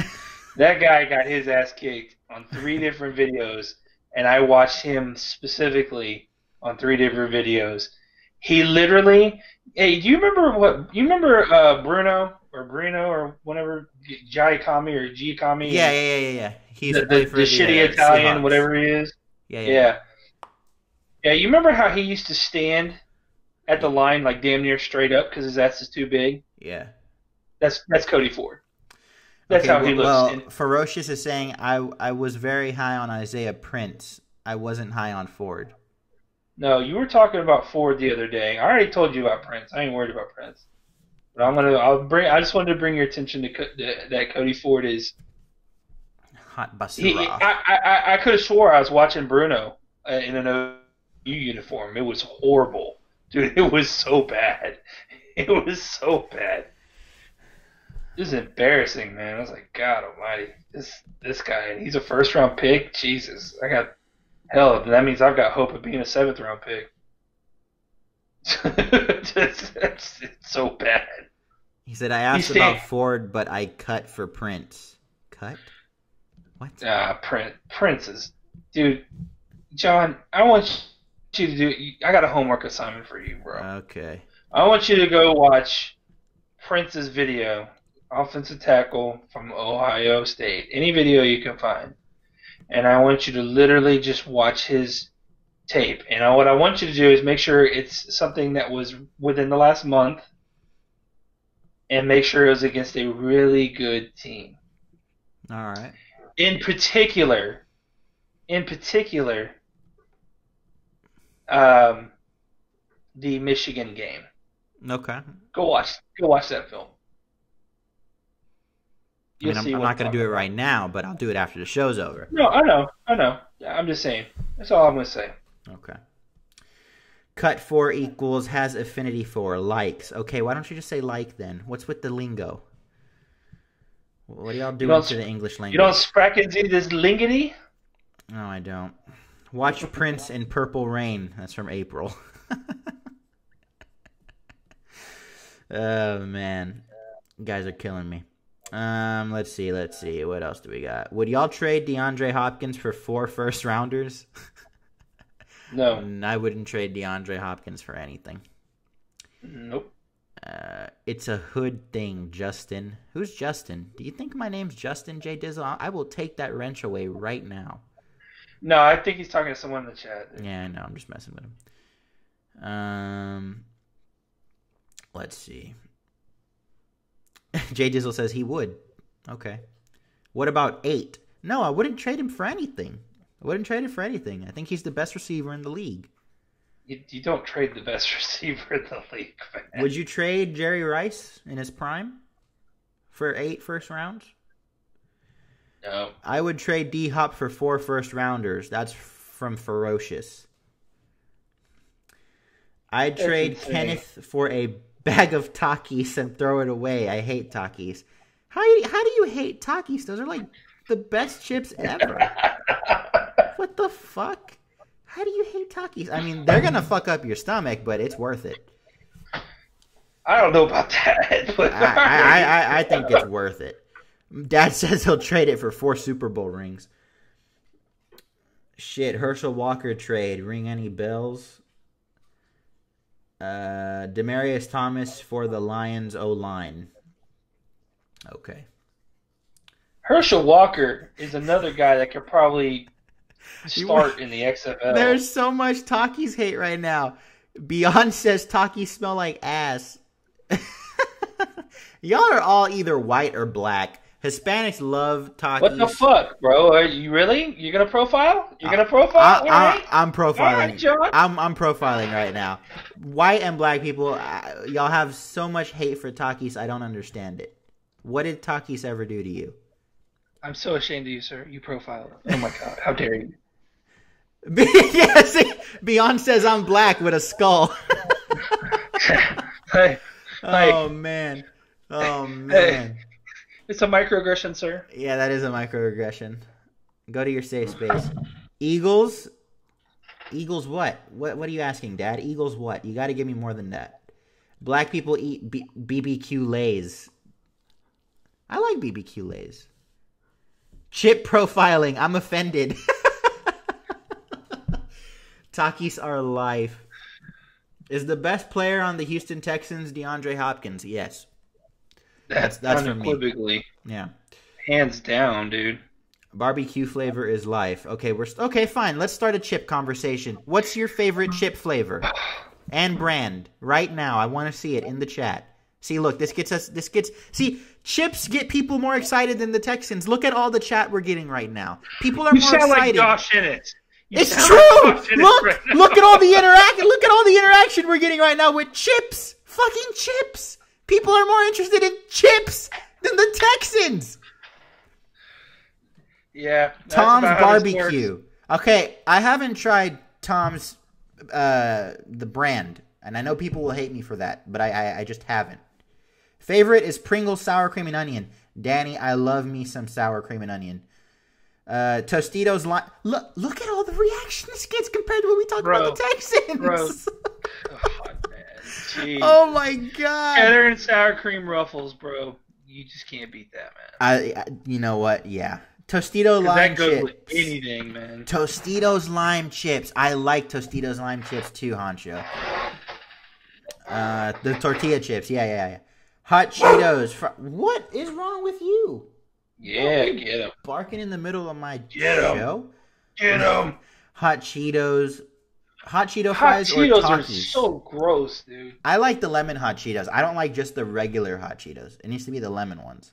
That guy got his ass kicked on 3 different videos, and I watched him specifically on 3 different videos. He literally... Hey, do you remember Bruno or whatever, Giacomi or Giacomi? Yeah. He's the shitty Italian, Seahawks. Whatever he is. Yeah. Yeah, you remember how he used to stand at the line like damn near straight up because his ass is too big? Yeah. That's Cody Ford. That's how he looks. Well, Ferocious is saying, I was very high on Isaiah Prince. I wasn't high on Ford. No, you were talking about Ford the other day. I already told you about Prince. I ain't worried about Prince. But I just wanted to bring your attention to that Cody Ford is hot basura. I could have swore I was watching Bruno in an OU uniform. It was horrible, dude. It was so bad. It was so bad. It was embarrassing, man. I was like, God Almighty, this guy. He's a first-round pick. Jesus, hell, that means I've got hope of being a 7th-round pick. it's so bad. He said, I asked about Ford, but I cut for Prince. Cut? What? Prince is... Dude, John, I want you to do... I got a homework assignment for you, bro. Okay. I want you to go watch Prince's video, offensive tackle from Ohio State. Any video you can find. And I want you to literally just watch his tape. And what I want you to do is make sure it's something that was within the last month and make sure it was against a really good team. All right. In particular, in particular, um, the Michigan game. Okay. Go watch that film. I You'll mean, see I'm what not I'm going to talking do it about. right now, but I'll do it after the show's over. No, I know. Yeah, I'm just saying. That's all I'm gonna say. Okay. Cut 4 equals has affinity for likes. Okay, why don't you just say like then? What's with the lingo? What are y'all doing to the English You don't language? spracken this lingity? No, I don't. Watch Prince in Purple Rain. That's from April. Oh, man. You guys are killing me. Let's see. What else do we got? Would y'all trade DeAndre Hopkins for 4 first-rounders? No. I wouldn't trade DeAndre Hopkins for anything. Nope. It's a hood thing, Justin. Who's Justin? Do you think my name's Justin J. Dizzle? I will take that wrench away right now. No, I think he's talking to someone in the chat. Yeah, I know. I'm just messing with him. Let's see. J. Dizzle says he would. Okay. What about 8? No, I wouldn't trade him for anything. I think he's the best receiver in the league. You don't trade the best receiver in the league, man. Would you trade Jerry Rice in his prime for 8 first rounds? No. I would trade D-Hop for 4 first-rounders. That's from Ferocious. I'd trade insane. Kenneth for a bag of Takis and throw it away. I hate Takis. How do you hate Takis? Those are like the best chips ever. What the fuck? How do you hate Takis? I mean, they're going to fuck up your stomach, but it's worth it. I don't know about that. But I think it's worth it. Dad says he'll trade it for 4 Super Bowl rings. Shit, Herschel Walker trade. Ring any bells? Demaryius Thomas for the Lions O-line. Okay. Herschel Walker is another guy that could probably start in the XFL. There's so much Takis hate right now. Beyond says Takis smell like ass. Y'all are all either white or black. Hispanics love Takis. What the fuck, bro? Are you really? You're gonna profile? You're gonna profile? I'm profiling. All right, John. I'm profiling right now. White and black people, y'all have so much hate for Takis. I don't understand it. What did Takis ever do to you? I'm so ashamed of you, sir. You profiled. Oh my god, how dare you? Yes, Beyond says I'm black with a skull. Hey, Oh man. Hey. It's a microaggression, sir. Yeah, that is a microaggression. Go to your safe space. Eagles? Eagles what? What are you asking, Dad? Eagles what? You got to give me more than that. Black people eat BBQ Lays. I like BBQ Lays. Chip profiling. I'm offended. Takis are life. Is the best player on the Houston Texans DeAndre Hopkins? Yes. That's for me. Unequivocally. Yeah. Hands down, dude. Barbecue flavor is life. Okay, okay, fine. Let's start a chip conversation. What's your favorite chip flavor and brand right now? I want to see it in the chat. See, look, see, chips get people more excited than the Texans. Look at all the chat we're getting right now. People are more excited. You sound like Josh Innit. It's true. Look at all the interaction we're getting right now with chips. Fucking chips. People are more interested in chips than the Texans. Yeah. Tom's Barbecue. Okay, I haven't tried Tom's the brand, and I know people will hate me for that, but I just haven't. Favorite is Pringles sour cream and onion. Danny, I love me some sour cream and onion. Tostitos look at all the reaction this gets compared to what we talk about the Texans. Bro. God, man. Jeez. Oh my god. Cheddar and sour cream ruffles, bro. You just can't beat that, man. I you know what? Yeah. Tostito lime that goes chips. with anything, man. Tostitos lime chips. I like Tostitos lime chips too, Honcho. The tortilla chips. Yeah. Hot Cheetos. What is wrong with you? Yeah, get him. Barking in the middle of my Get him. show? Get him. Hot Cheetos. Hot Cheeto Hot fries Cheetos or are Takis? so gross, dude. I like the lemon Hot Cheetos. I don't like just the regular Hot Cheetos. It needs to be the lemon ones.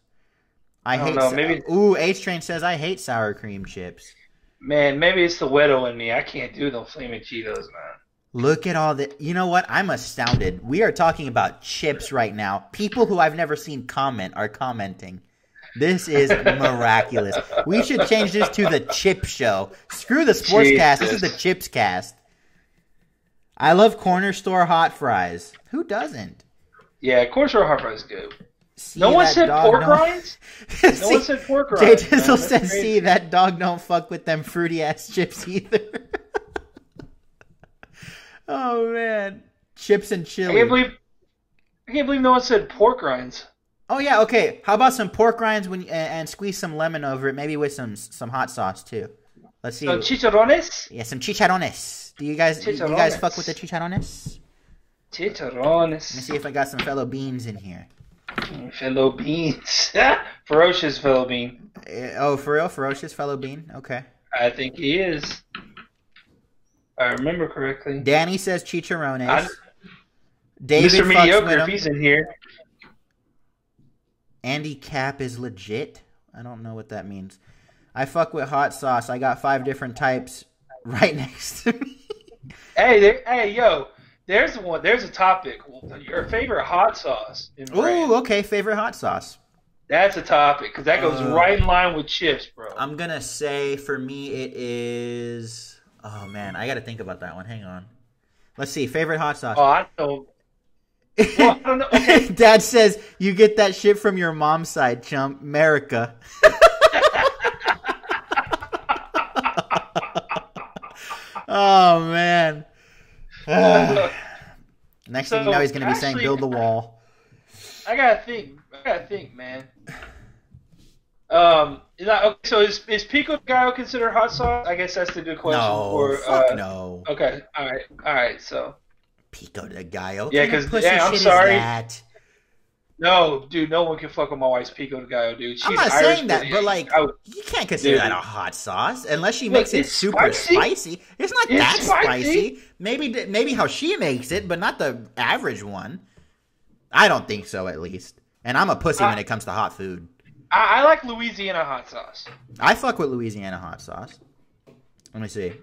I don't hate know, maybe- Ooh, H-Train says I hate sour cream chips. Man, maybe it's the widow in me. I can't do no flaming Cheetos, man. Look at all the. You know what? I'm astounded. We are talking about chips right now. People who I've never seen comment are commenting. This is miraculous. We should change this to the Chip Show. Screw the sports cast. This is the Chips cast. I love corner store hot fries. Who doesn't? Yeah, corner store hot fries is good. See, no one said pork rinds? No one said pork rinds. Jay Dizzle says, see, that dog don't fuck with them fruity-ass chips either. Oh, man. Chips and chili. I can't believe no one said pork rinds. Oh, yeah, okay. How about some pork rinds and squeeze some lemon over it, maybe with some hot sauce, too. Let's see. Some chicharrones? Yeah, some chicharrones. Do you guys fuck with the chicharrones? Chicharrones. Let me see if I got some fellow beans in here. Fellow beans. Ferocious fellow bean. Oh, for real? Ferocious fellow bean? Okay. I think he is. I remember correctly. Danny says chicharrones. David Mr. fucks Mediocre, with if him. he's in here. Andy Cap is legit. I don't know what that means. I fuck with hot sauce. I got 5 different types right next to me. Hey, yo. There's one. There's a topic. Your favorite hot sauce. Ooh, okay. Favorite hot sauce. That's a topic because that goes right in line with chips, bro. I'm gonna say for me it is. Oh man, I gotta think about that one. Hang on. Let's see. Favorite hot sauce. Oh, I know. Well, I don't know. Okay. Dad says you get that shit from your mom's side, chump. America. Oh man. Next thing you know, he's going to be saying, build the wall. I gotta think, man. So is pico de gallo considered hot sauce? I guess that's the good question. No, fuck no. Okay, all right. So pico de gallo. Yeah, because I'm sorry. No, dude, no one can fuck with my wife's pico de gallo, dude. I'm not saying that, but like, you can't consider that a hot sauce unless she makes it super spicy. It's not that spicy. Maybe how she makes it, but not the average one. I don't think so, at least. And I'm a pussy when it comes to hot food. I like Louisiana hot sauce. I fuck with Louisiana hot sauce. Let me see.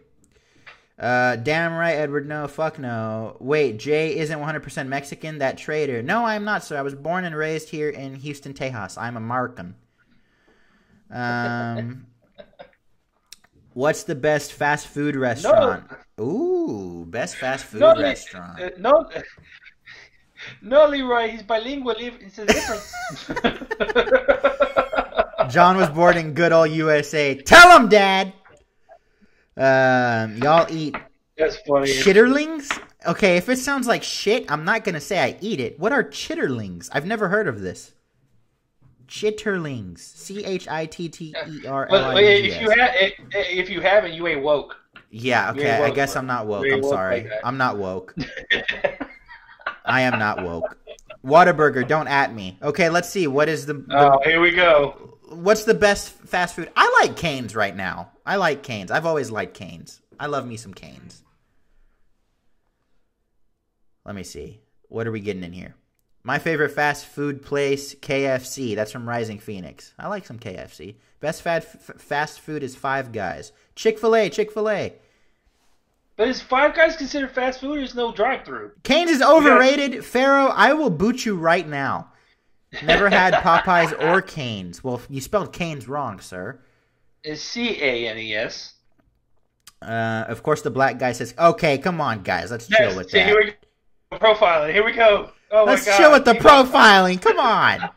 Damn right, Edward. No, fuck no. Wait, Jay isn't 100% Mexican? That traitor. No, I am not, sir. I was born and raised here in Houston, Tejas. I'm American. What's the best fast food restaurant? No. Ooh, best fast food restaurant. No, Leroy. He's bilingual. It's a difference. John was born in good old USA. Tell him, Dad. Y'all eat That's funny. chitterlings? Okay, if it sounds like shit, I'm not gonna say I eat it. What are chitterlings? I've never heard of this. Chitterlings. Chitterlings. If you haven't, you ain't woke. Yeah, okay. I guess I'm not woke. I'm sorry. I'm not woke. I am not woke. Whataburger, don't at me. Okay, let's see. What is the here we go. What's the best fast food? I like Cane's right now. I like Cane's. I've always liked Cane's. I love me some Cane's. Let me see. What are we getting in here? My favorite fast food place, KFC. That's from Rising Phoenix. I like some KFC. Best fast food is Five Guys. Chick-fil-A. But is Five Guys considered fast food or is no drive-thru? Cane's is overrated. Pharaoh, I will boot you right now. Never had Popeyes or Cane's. Well, you spelled Cane's wrong, sir. It's C-A-N-E-S. Of course, the black guy says, okay, come on, guys. Let's chill with that. Here we go. Profiling. Here we go. Oh, Let's chill with the profiling. Come on.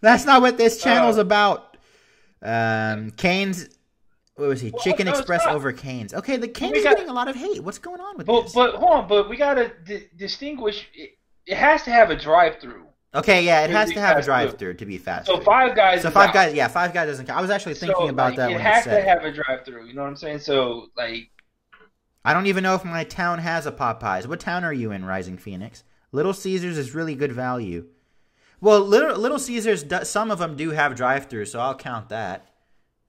That's not what this channel's about. Cane's... What was he? Chicken Express over Cane's. Okay, the Cane's is getting a lot of hate. What's going on with this? But hold on. But we gotta distinguish. It has to have a drive-through. Okay, yeah, it has to have a drive-through to be fast. So Five Guys. So Five Guys, yeah, Five Guys doesn't count. I was actually thinking about that when you said it. It has to have a drive-through. You know what I'm saying? So like, I don't even know if my town has a Popeyes. What town are you in, Rising Phoenix? Little Caesars is really good value. Well, Little Caesars, some of them do have drive-through, so I'll count that.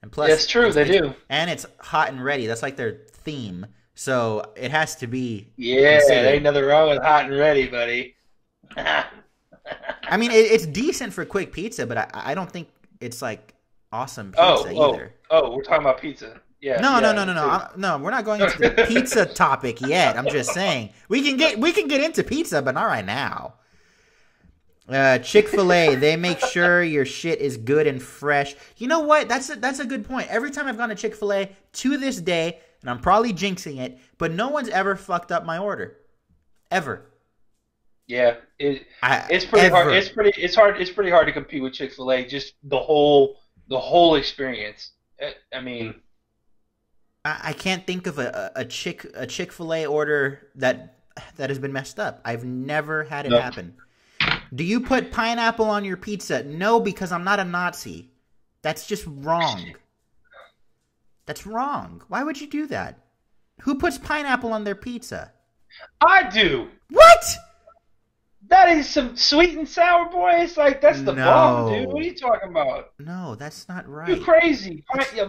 And plus, that's true. They do, and it's hot and ready. That's like their theme, so it has to be. Yeah, there ain't nothing wrong with hot and ready, buddy. I mean, it's decent for quick pizza, but I don't think it's like awesome pizza either. We're talking about pizza. Yeah. No. No, we're not going into the pizza topic yet. I'm just saying we can get into pizza, but not right now. Chick-fil-A, they make sure your shit is good and fresh. You know what? That's a good point. Every time I've gone to Chick-fil-A to this day, and I'm probably jinxing it, but no one's ever fucked up my order, ever. Yeah, it's pretty hard. It's pretty hard to compete with Chick-fil-A. Just the whole experience. I mean, I can't think of a Chick-fil-A order that has been messed up. I've never had it happen. Do you put pineapple on your pizza? No, because I'm not a Nazi. That's just wrong. That's wrong. Why would you do that? Who puts pineapple on their pizza? I do. What? That is some sweet and sour, boy. It's like, that's the bomb, dude. What are you talking about? No, that's not right. You're crazy.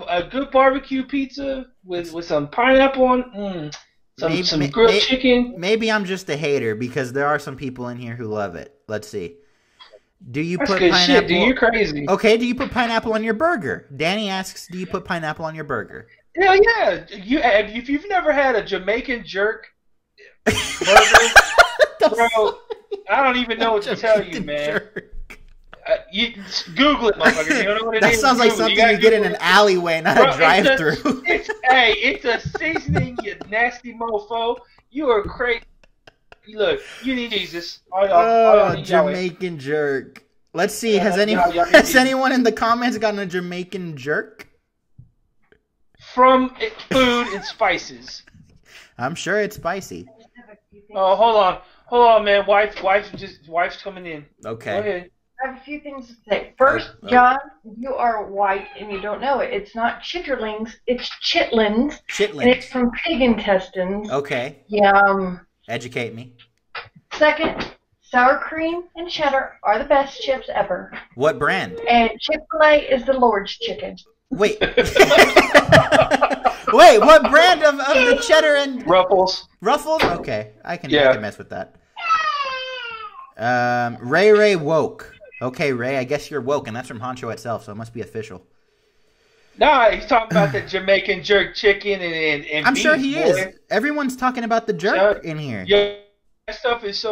A good barbecue pizza with some pineapple on, some grilled chicken. Maybe I'm just a hater because there are some people in here who love it. Let's see. Do you That's put good pineapple? Shit, dude. You're crazy. Okay, do you put pineapple on your burger? Danny asks, do you put pineapple on your burger? Hell yeah. If you've never had a Jamaican jerk burger, bro, I don't even know what to tell you, man. You Google it, motherfucker. You don't know what it is? That sounds like something you get in an alleyway, not a drive-through. It's a seasoning, you nasty mofo. You are crazy. Look, you need Jesus. Jamaican jerk. Let's see. Has anyone in the comments gotten a Jamaican jerk? From food and spices. I'm sure it's spicy. Oh, hold on, man. Wife's coming in. Okay. Go ahead. I have a few things to say. First, John, you are white and you don't know it. It's not chitterlings, it's chitlins. Chitlins. And it's from pig intestines. Okay. Yum. Educate me. Second, sour cream and cheddar are the best chips ever. What brand? And Chick-fil-A is the Lord's chicken. Wait. Wait, what brand of the cheddar and... Ruffles. Ruffles? Okay, I can mess with that. Ray woke. Okay, Ray, I guess you're woke, and that's from Honcho itself, so it must be official. Nah, he's talking about the Jamaican jerk chicken and I'm beef, sure he boy. is. Everyone's talking about the jerk in here. Yeah, that stuff is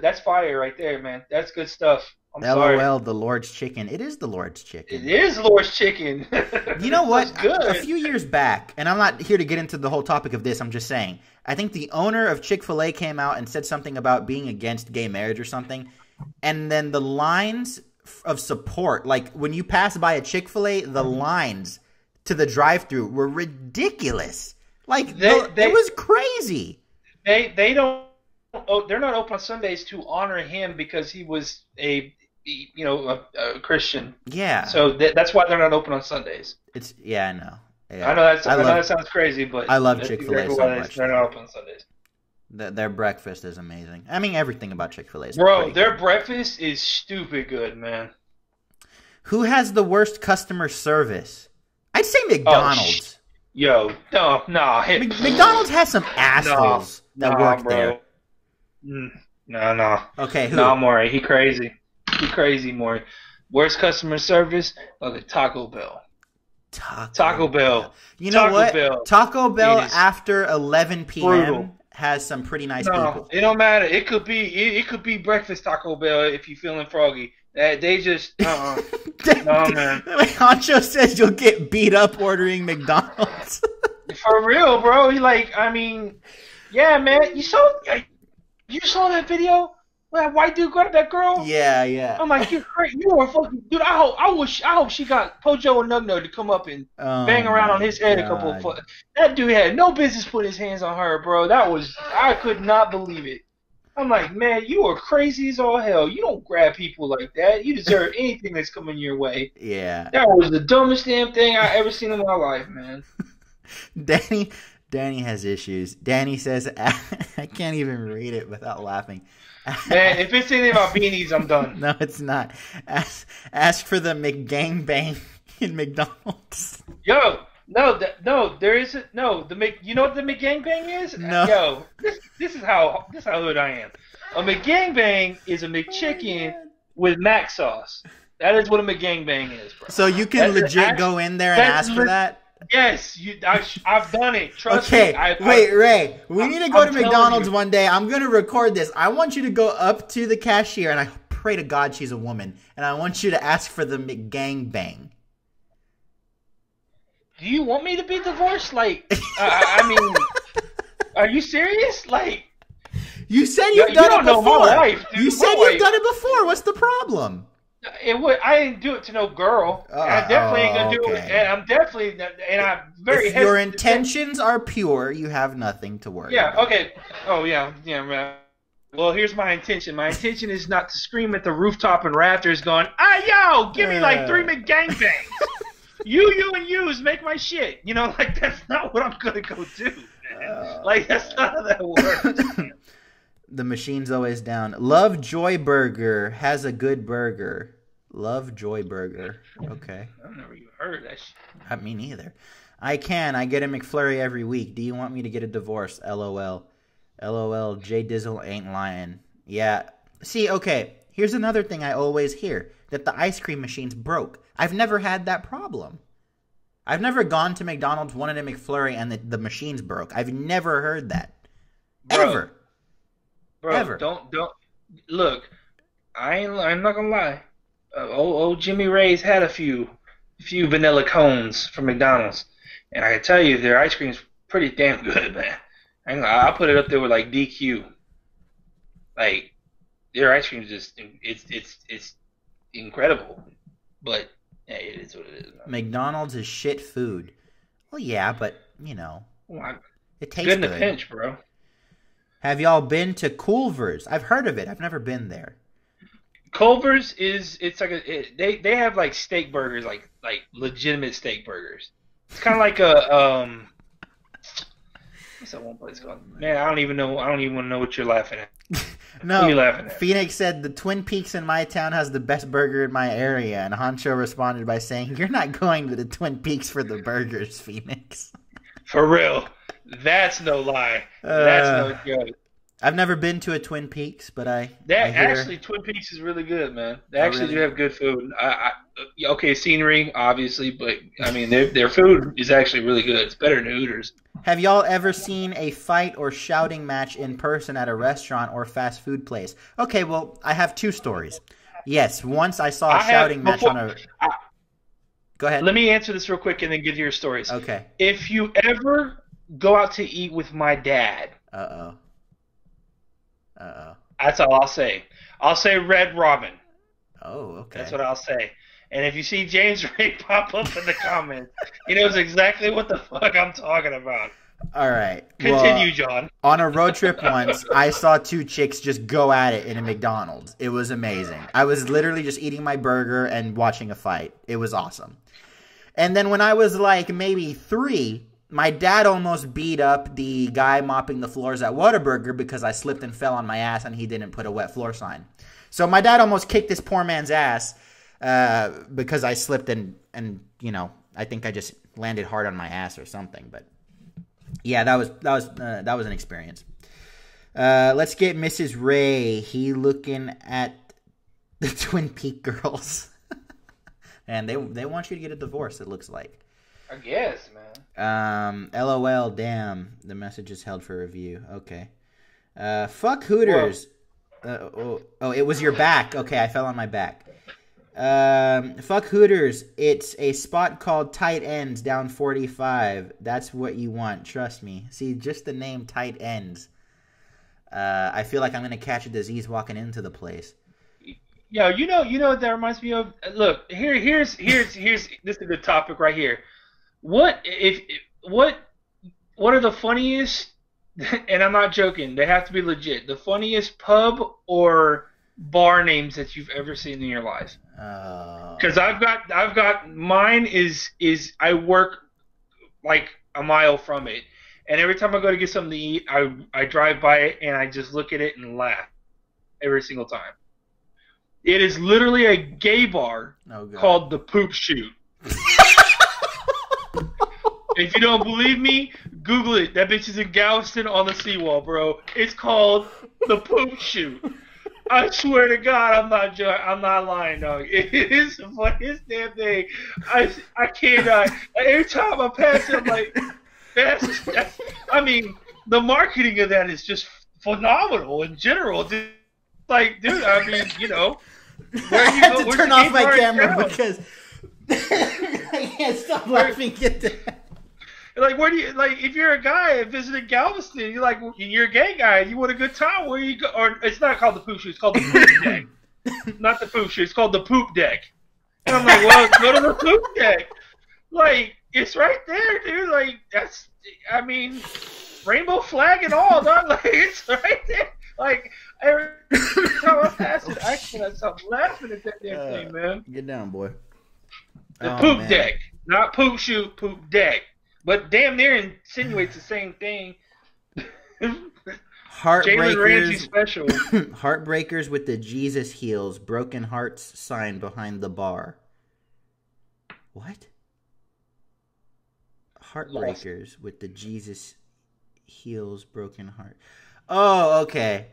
that's fire right there, man. That's good stuff. I'm sorry. LOL, the Lord's chicken. It is the Lord's chicken. It is Lord's chicken. You know what? That's good. A few years back, and I'm not here to get into the whole topic of this, I'm just saying, I think the owner of Chick-fil-A came out and said something about being against gay marriage or something, and then the lines of support, like when you pass by a Chick-fil-A, the lines to the drive-thru were ridiculous. Like, it was crazy. They don't. Oh, they're not open on Sundays to honor him because he was a Christian. Yeah. So that's why they're not open on Sundays. I know. Yeah. I know that sounds crazy, but I love Chick-fil-A so much. They're not open on Sundays. Their breakfast is amazing. I mean, everything about Chick-fil-A is Bro, their breakfast is stupid good, man. Who has the worst customer service? I'd say McDonald's. McDonald's has some assholes that work there. No. Okay, who? No, Maury. He crazy. Maury. Worst customer service? Look at Taco Bell. Taco Bell. You know what? Taco Bell after 11 p.m. brutal. Has some pretty nice people. It don't matter. It could be breakfast Taco Bell if you're feeling froggy. They just no, man. Honcho says you'll get beat up ordering McDonald's. For real, bro. Yeah, man. You saw that video? That white dude grabbed that girl? Yeah. I'm like, you're crazy. You are fucking dude. I hope she got Pojo and Nugno to come up and bang around on his head a couple of foot. That dude had no business putting his hands on her, bro. I could not believe it. I'm like, man, you are crazy as all hell. You don't grab people like that. You deserve anything that's coming your way. Yeah. That was the dumbest damn thing I ever seen in my life, man. Danny has issues. Danny says, I can't even read it without laughing. Man, if it's anything about beanies, I'm done. No, it's not. Ask for the McGangbang in McDonald's. Yo, there isn't. No, you know what the McGangbang is? No. Yo, this is how hood I am. A McGangbang is a McChicken with mac sauce. That is what a McGangbang is, bro. So you can legit go in there and ask for that? Yes, I've done it. Trust me. Wait, Ray. We need to go to McDonald's one day. I'm going to record this. I want you to go up to the cashier, and I pray to God she's a woman, and I want you to ask for the McGangbang. Do you want me to be divorced? Like, I mean, are you serious? Like, you said you've done it before. My wife, dude. You said you've done it before. What's the problem? I didn't do it to no girl. I definitely ain't gonna do it, and I'm very. If your intentions are pure, you have nothing to worry about. Yeah. Okay. Oh yeah. Man. Well, here's my intention. My intention is not to scream at the rooftop and rafters, going, yo, give me like 3 McGangbangs. you and yous make my shit. You know, like that's not what I'm gonna go do, man. Like that's not how that works. The machine's always down. Love Joy Burger has a good burger. Love Joy Burger. Okay. I've never even heard that shit. Me neither. I get a McFlurry every week. Do you want me to get a divorce? LOL. LOL. J Dizzle ain't lying. Yeah. See, okay. Here's another thing I always hear. That the ice cream machine's broke. I've never had that problem. I've never gone to McDonald's, wanted a McFlurry, and the machine's broke. I've never heard that. Ever. Bro, ever. Don't look. I'm not gonna lie. Old Jimmy Ray's had a few vanilla cones from McDonald's, and I can tell you their ice cream's pretty damn good, man. I'll put it up there with like DQ. Like their ice cream's just it's incredible, but yeah, it is what it is. Man. McDonald's is shit food. Well, yeah, but you know, it tastes good in a pinch, bro. Have y'all been to Culver's? I've heard of it. I've never been there. Culver's it's like they have like steak burgers, like legitimate steak burgers. It's kind of like a what's that one place called? Man, I don't even know. I don't even want to know what you're laughing at. No, what are you laughing at? Phoenix said the Twin Peaks in my town has the best burger in my area, and Honcho responded by saying, "You're not going to the Twin Peaks for the burgers, Phoenix." For real. That's no lie. That's no joke. I've never been to a Twin Peaks, but I hear... Actually, Twin Peaks is really good, man. They actually do have good food. Okay, scenery, obviously, but I mean, their food is actually really good. It's better than Hooters. Have y'all ever seen a fight or shouting match in person at a restaurant or fast food place? Okay, well, I have 2 stories. Yes, once I saw a shouting match on a... Go ahead. Let me answer this real quick and then get to your stories. Okay. If you ever go out to eat with my dad... Uh-oh. That's all I'll say. I'll say Red Robin. Oh, okay. That's what I'll say. And if you see James Ray pop up in the comments, he knows exactly what the fuck I'm talking about. All right. Continue, John. On a road trip once, I saw 2 chicks just go at it in a McDonald's. It was amazing. I was literally just eating my burger and watching a fight. It was awesome. And then when I was like maybe 3... my dad almost beat up the guy mopping the floors at Whataburger because I slipped and fell on my ass and he didn't put a wet floor sign. So my dad almost kicked this poor man's ass because I slipped and you know, I think I just landed hard on my ass or something. But yeah, that was an experience. Let's get Mrs. Ray. He looking at the Twin Peak girls, and they want you to get a divorce. It looks like. I guess, man. LOL, damn. The message is held for review. Okay. Fuck Hooters. It was your back. Okay, I fell on my back. Fuck Hooters. It's a spot called Tight Ends down 45. That's what you want. Trust me. See, just the name Tight Ends. I feel like I'm going to catch a disease walking into the place. Yo, you know what that reminds me of? Look, here's this is a good topic right here. What are the funniest, and I'm not joking, they have to be legit, the funniest pub or bar names that you've ever seen in your life? Because I've got mine is I work like a mile from it, and every time I go to get something to eat, I drive by it and I just look at it and laugh every single time. It is literally a gay bar called the Poop Shoot. If you don't believe me, Google it. That bitch is in Galveston on the seawall, bro. It's called the Poop Shoot. I swear to God, I'm not lying, dog. It is the funniest damn thing. I cannot. Every time I pass it, I'm like, I mean, the marketing of that is just phenomenal in general. Dude. Like, dude, I mean, where I you have go? to turn off my camera because I can't stop laughing at that. Like, where do you if you're a guy visiting Galveston, you're a gay guy, and you want a good time, where you go? Or it's not called the poop shoe, it's called the poop deck. Not the poop shoe, it's called the poop deck. And I'm like, well, go to the poop deck. Like, it's right there, dude. Like, I mean, rainbow flag and all, dog. Like, it's right there. Like, every time I pass it, I cannot stop laughing at that damn thing, man. Get down, boy. The poop deck, not poop shoe, poop deck. But damn near insinuates the same thing. Jalen Ramsey special. Heartbreakers with the Jesus heals, broken hearts sign behind the bar. What? Heartbreakers with the Jesus heals, broken heart. Oh, okay.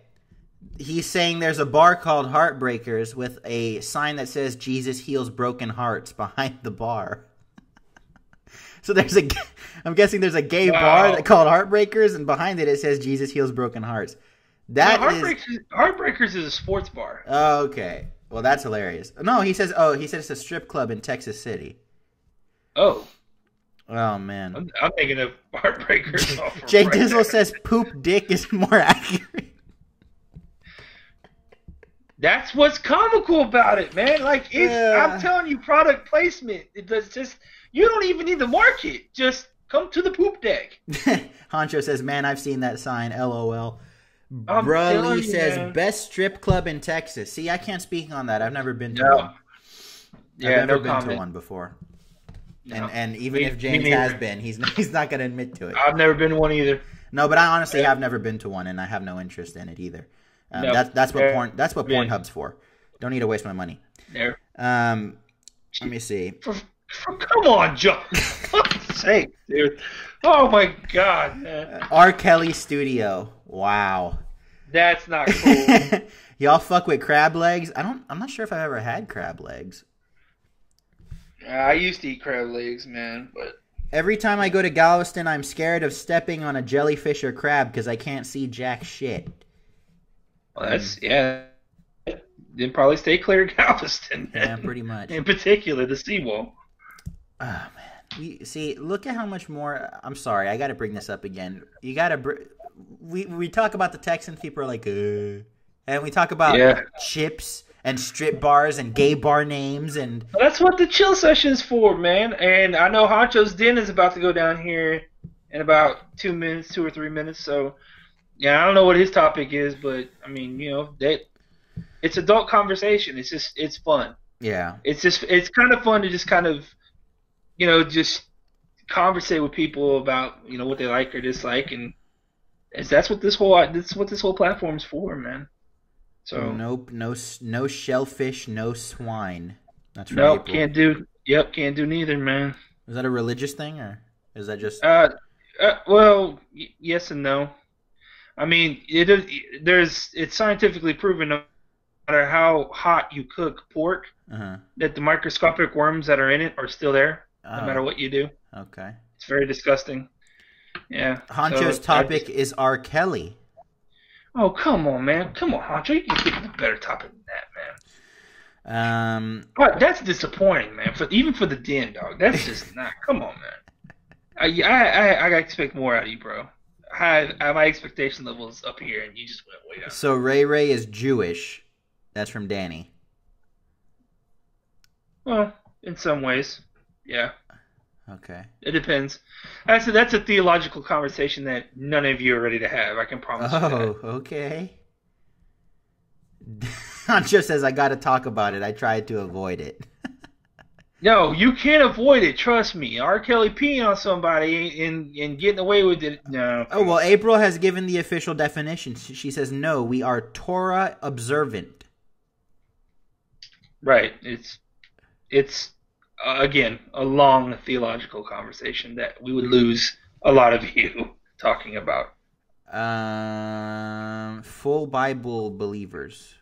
He's saying there's a bar called Heartbreakers with a sign that says Jesus heals broken hearts behind the bar. So I'm guessing there's a gay bar called Heartbreakers, and behind it says Jesus heals broken hearts. Heartbreakers is a sports bar. Oh, okay. Well, that's hilarious. No, he says it's a strip club in Texas City. Oh. Oh, man. I'm thinking of Heartbreakers. Jay Dizzle says poop dick is more accurate. That's what's comical about it, man. Like, I'm telling you, product placement. It's just, you don't even need to market. Just come to the poop deck. Honcho says, man, I've seen that sign. LOL. Brully says, man. Best strip club in Texas. See, I can't speak on that. I've never been to one. Yeah, I've never been to one before. No. And even if James has been, he's not going to admit to it. I've never been to one either. No, but I honestly have never been to one, and I have no interest in it either. That's what Pornhub's for. Don't need to waste my money. There. Let me see. Come on, John. For fuck's sake, dude. Oh my God, man. R. Kelly Studio. Wow. That's not cool. Y'all fuck with crab legs? I'm not sure if I've ever had crab legs. I used to eat crab legs, man, but every time I go to Galveston, I'm scared of stepping on a jellyfish or crab because I can't see jack shit. Well, that's Then probably stay clear of Galveston. Yeah, pretty much. In particular, the seawall. Oh man, look at how much more. I'm sorry, I got to bring this up again. You got to. We talk about the Texans, people are like, and we talk about chips and strip bars and gay bar names and. Well, that's what the chill session is for, man. And I know Honcho's Den is about to go down here in about 2 or 3 minutes. So, yeah, I don't know what his topic is, but I mean, it's adult conversation. It's fun. Yeah. It's kind of fun to just kind of, just conversate with people about, what they like or dislike, and that's what this whole platform's for, man. So nope, no shellfish, no swine. That's right. Nope, can't do neither, man. Is that a religious thing, or is that just? Well, yes and no. I mean, it's scientifically proven no matter how hot you cook pork, that the microscopic worms that are in it are still there, no matter what you do. Okay. It's very disgusting. Yeah. Honcho's topic is R. Kelly. Oh, come on, man. Come on, Honcho. You can think of a better topic than that, man. But that's disappointing, man. Even for the den, dog. That's just not. Come on, man. I expect more out of you, bro. My expectation level is up here, and you just went way down. So Ray is Jewish. That's from Danny. Well, in some ways, yeah. Okay. It depends. That's a theological conversation that none of you are ready to have. I can promise you that. Oh, okay. Honcho says I got to talk about it. I tried to avoid it. No, you can't avoid it. Trust me. R. Kelly peeing on somebody and getting away with it. No. Oh, well, April has given the official definition. She says, no, we are Torah observant. Right. It's again, a long theological conversation that we would lose a lot of you talking about. Full Bible believers.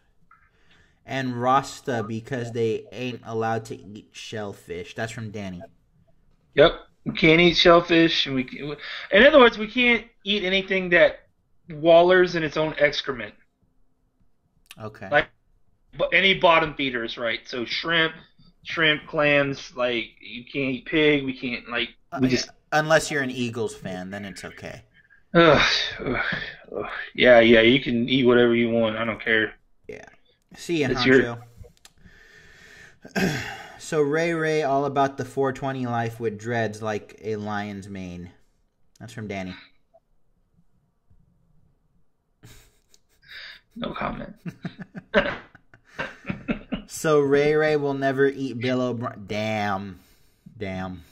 And Rasta because they ain't allowed to eat shellfish. That's from Danny. Yep. We can't eat shellfish, and in other words, we can't eat anything that wallers in its own excrement. Okay. Like any bottom feeders, right? So shrimp, clams. Like you can't eat pig. We can't we just. Unless you're an Eagles fan, then it's okay. Ugh, yeah. You can eat whatever you want. I don't care. Yeah. See ya, Honcho. So Ray, all about the 420 life with dreads like a lion's mane. That's from Danny. No comment. So Ray will never eat Bill O'Brien. Damn.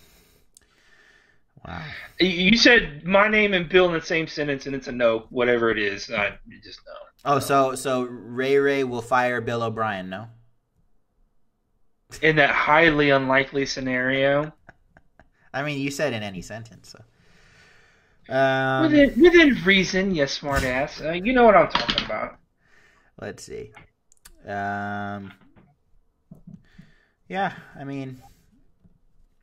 Wow. You said my name and Bill in the same sentence, and it's a no. Whatever it is, I just no. Oh, so Ray will fire Bill O'Brien, no? In that highly unlikely scenario. I mean, you said in any sentence. So. Within reason, yes, smartass. You know what I'm talking about. Let's see. Yeah, I mean,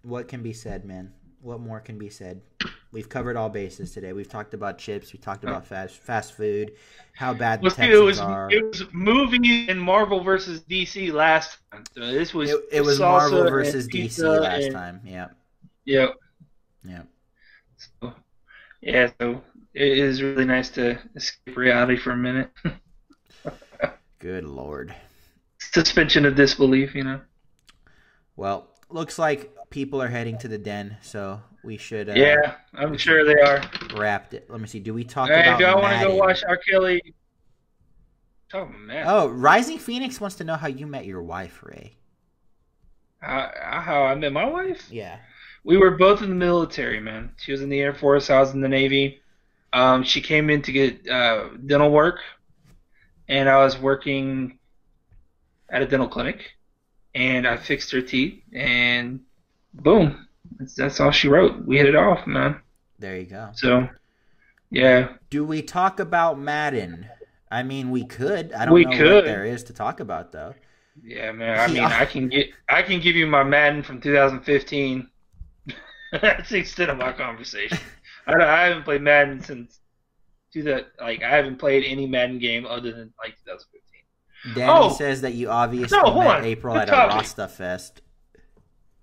what can be said, man? What more can be said? We've covered all bases today. We've talked about chips. We talked about fast food. How bad the Texans are. It was movie and Marvel versus DC last time. So this was it was Marvel versus DC last time. Yeah. Yep. Yeah. So it is really nice to escape reality for a minute. Good Lord. Suspension of disbelief, you know. Well, looks like people are heading to the den, so we should. Yeah, I'm sure they are. Wrapped it. Let me see. Do we talk about? Do I want to go watch R. Kelly? Oh, Rising Phoenix wants to know how you met your wife, Ray. How I met my wife? Yeah. We were both in the military, man. She was in the Air Force. I was in the Navy. She came in to get dental work, and I was working at a dental clinic, and I fixed her teeth, and boom, that's all she wrote. We hit it off, man. There you go. So, yeah. Do we talk about Madden? I mean, we could. I don't know what there is to talk about, though. Yeah, man. I mean, I can give you my Madden from 2015. That's the extent of my conversation. I haven't played Madden since I haven't played any Madden game other than 2015. Danny says that you obviously met April at a Rasta Fest.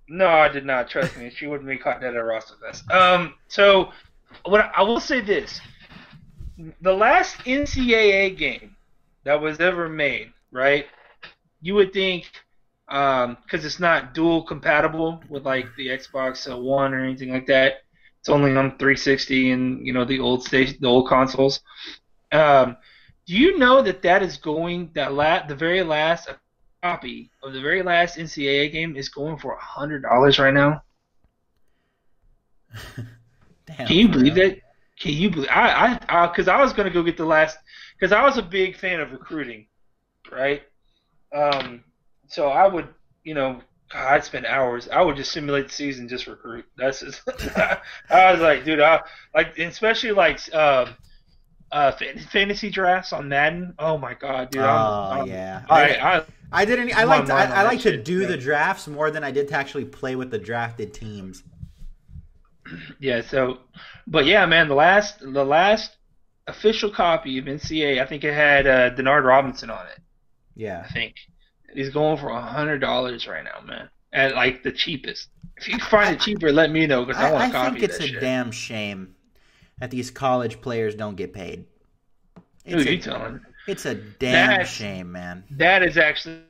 No, I did not. Trust me, she wouldn't be caught dead at a Rasta Fest. So what I will say this: the last NCAA game that was ever made, right? You would think, because it's not dual compatible with the Xbox One or anything like that. It's only on 360 and the old consoles. Do you know that is going the very last copy of the very last NCAA game is going for $100 right now? Damn, can you believe that? Can you believe? Because I was gonna go get the last, because I was a big fan of recruiting, right? So I would, I'd spend hours. I would just simulate the season, just recruit. That's just. I was like, dude, especially fantasy drafts on Madden. Oh my god, dude! Yeah. I like to do the drafts more than I did to actually play with the drafted teams. Yeah. So, but yeah, man, the last official copy of NCAA, I think it had Denard Robinson on it. Yeah. I think he's going for $100 right now, man. At the cheapest. If you find it cheaper, let me know because I want to copy that. I think it's a damn shame that these college players don't get paid. Who are you telling? It's a damn shame, man. That is actually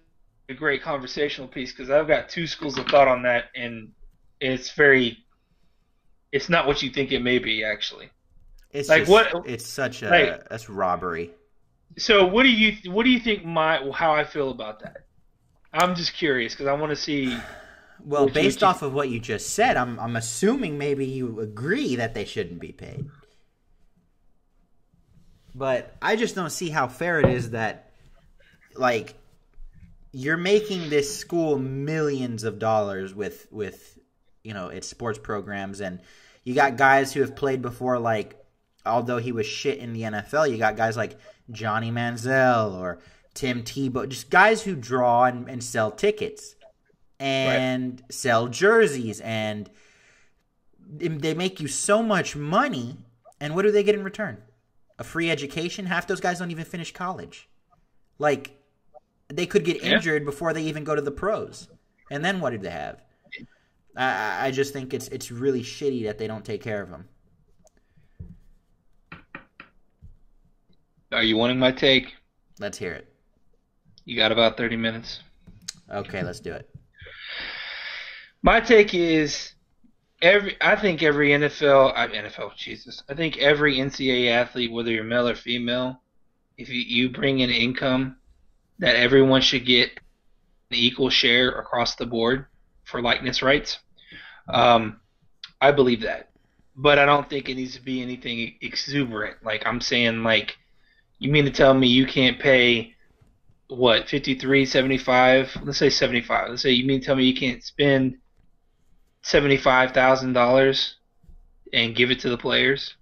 a great conversational piece because I've got two schools of thought on that, and it's not what you think it may be, actually. It's it's such that's robbery. So what do you think how I feel about that? I'm just curious because I want to see. Well, based off of what you just said, I'm assuming maybe you agree that they shouldn't be paid. But I just don't see how fair it is that, you're making this school millions of dollars with its sports programs, and you got guys who have played before, although he was shit in the NFL, you got guys like Johnny Manziel or Tim Tebow, just guys who draw and sell tickets and sell jerseys, and they make you so much money, and what do they get in return? A free education? Half those guys don't even finish college. Like, they could get injured before they even go to the pros. And then what do they have? I just think it's really shitty that they don't take care of them. Are you wanting my take? Let's hear it. You got about 30 minutes. Okay, let's do it. My take is I think every I think every NCAA athlete, whether you're male or female, if you bring in income, that everyone should get an equal share across the board for likeness rights. I believe that. But I don't think it needs to be anything exuberant. Like, I'm saying, like, you mean to tell me you can't pay, what, 53, 75? Let's say 75. Let's say you mean to tell me you can't spend $75,000 and give it to the players?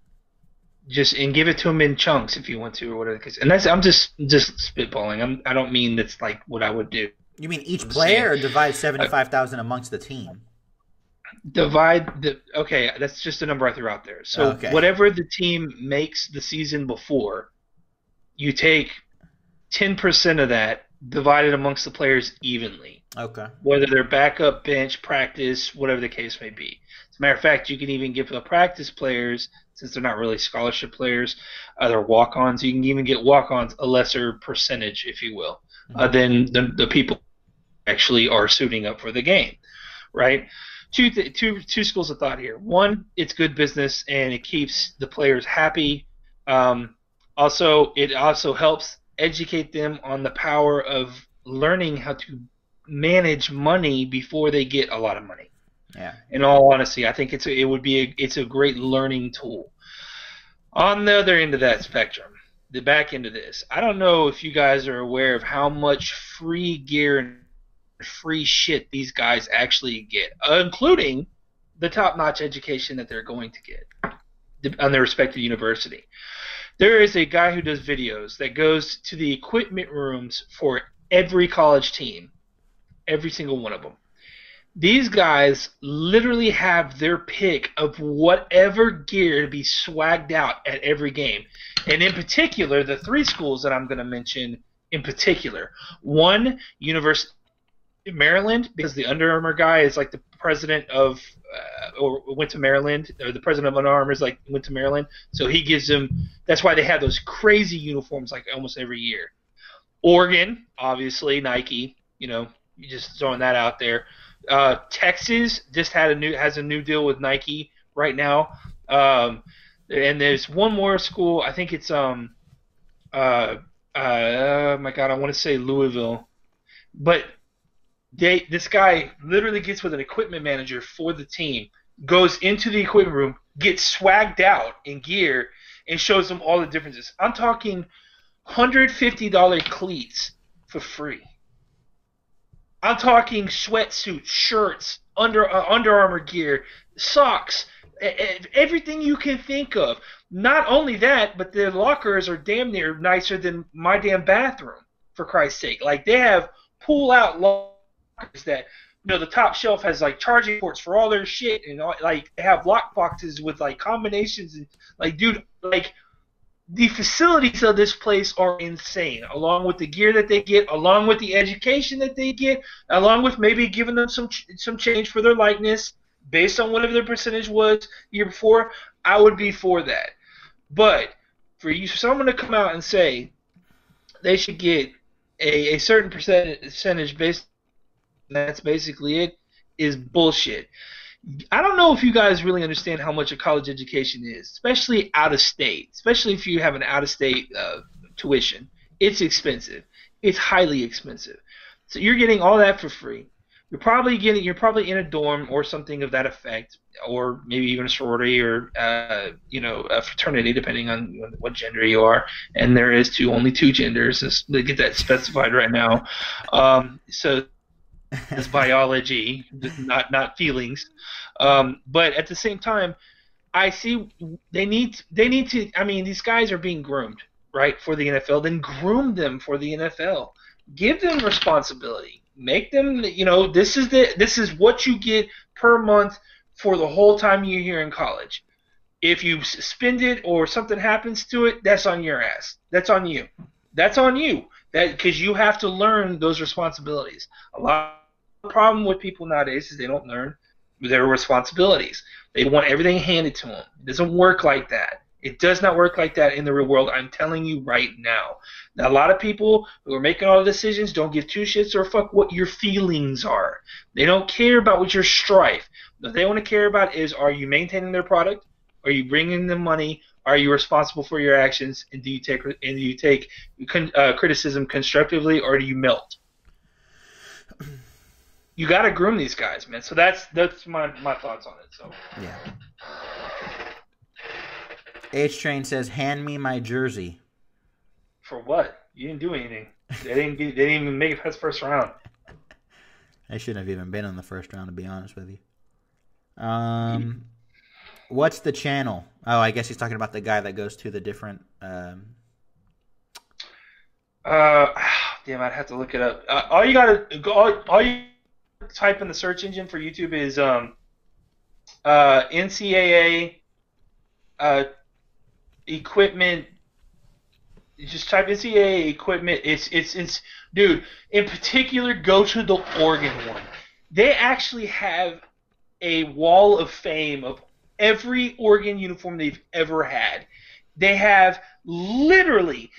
And give it to them in chunks if you want to, or whatever. And I'm just spitballing. I don't mean that's like what I would do. You mean each player, or divide 75,000 amongst the team? Okay, that's just a number I threw out there. So whatever the team makes the season before, you take 10% of that, divide it amongst the players evenly. Okay. Whether they're backup, bench, practice, whatever the case may be. As a matter of fact, you can even give the practice players, since they're not really scholarship players, they're walk-ons. You can even get walk-ons a lesser percentage, if you will, than the people actually are suiting up for the game, right? Two schools of thought here. One, it's good business and it keeps the players happy. It also helps educate them on the power of learning how to manage money before they get a lot of money. Yeah. In all honesty, I think it's a great learning tool. On the other end of that spectrum, the back end of this, I don't know if you guys are aware of how much free gear and free shit these guys actually get, including the top-notch education that they're going to get on their respective university. There is a guy who does videos that goes to the equipment rooms for every college team, every single one of them. These guys literally have their pick of whatever gear to be swagged out at every game. And in particular, the three schools that I'm going to mention in particular. One, University of Maryland, because the Under Armour guy is like the president of or went to Maryland, or the president of Under Armour is like went to Maryland. So he gives them – that's why they have those crazy uniforms like almost every year. Oregon, obviously, Nike, you just throwing that out there. Texas just has a new deal with Nike right now, and there's one more school. I think it's oh my God, I want to say Louisville, but this guy literally gets with an equipment manager for the team, goes into the equipment room, gets swagged out in gear, and shows them all the differences. I'm talking $150 cleats for free. I'm talking sweatsuits, shirts, Under Armour gear, socks, everything you can think of. Not only that, but their lockers are damn near nicer than my damn bathroom, for Christ's sake. Like, they have pull-out lockers that, the top shelf has, like, charging ports for all their shit. And, like, they have lock boxes with, like, combinations. And, like, dude, like, the facilities of this place are insane, along with the gear that they get, along with the education that they get, along with maybe giving them some change for their likeness based on whatever their percentage was the year before. I would be for that. But for someone to come out and say they should get a certain percentage based on that's basically it is bullshit. I don't know if you guys really understand how much a college education is, especially out of state, especially if you have an out-of-state tuition. It's expensive. It's highly expensive. So you're getting all that for free. You're probably in a dorm or something of that effect, or maybe even a sorority or a fraternity, depending on what gender you are. And there is only two genders. Let's get that specified right now. So it's biology, not feelings. But at the same time, I see they need to. I mean, these guys are being groomed. right, for the NFL, then groom them for the NFL. Give them responsibility. Make them, this is what you get per month for the whole time you're here in college. If you spend it or something happens to it, that's on your ass. That's on you. That's on you. Because you have to learn those responsibilities. A lot of the problem with people nowadays is they don't learn their responsibilities. They want everything handed to them. It doesn't work like that. It does not work like that in the real world. I'm telling you right now. Now, a lot of people who are making all the decisions don't give two shits or fuck what your feelings are. They don't care about what your strife. What they want to care about is, are you maintaining their product? Are you bringing them money? Are you responsible for your actions? And do you take criticism constructively, or do you melt? You got to groom these guys, man. So that's my thoughts on it. So yeah. H Train says, "Hand me my jersey." For what? You didn't do anything. They didn't even make it past first round. I shouldn't have even been in the first round, to be honest with you. What's the channel? Oh, I guess he's talking about the guy that goes to the different. Damn, I'd have to look it up. All you type in the search engine for YouTube is NCAA equipment. You just type NCAA equipment. It's dude. In particular, go to the Oregon one. They actually have a wall of fame of every Oregon uniform they've ever had. They have literally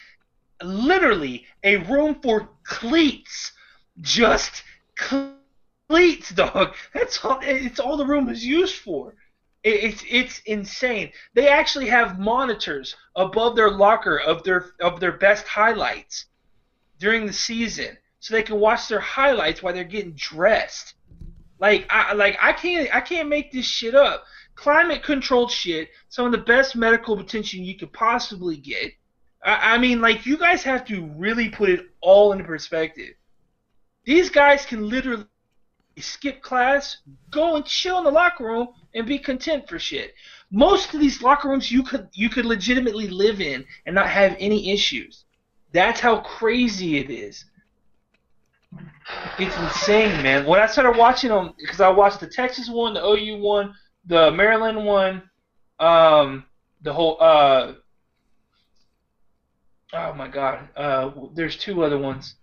a room for cleats. Just cleats, dog. That's all. It's all the room is used for. It's insane. They actually have monitors above their locker of their best highlights during the season, so they can watch their highlights while they're getting dressed. I can't make this shit up. Climate controlled shit. Some of the best medical attention you could possibly get. I mean, you guys have to really put it all into perspective. These guys can literally skip class, go and chill in the locker room, and be content for shit. Most of these locker rooms you could legitimately live in and not have any issues. That's how crazy it is. It's insane, man. When I started watching them, because I watched the Texas one, the OU one, the Maryland one, the whole oh my god, there's two other ones.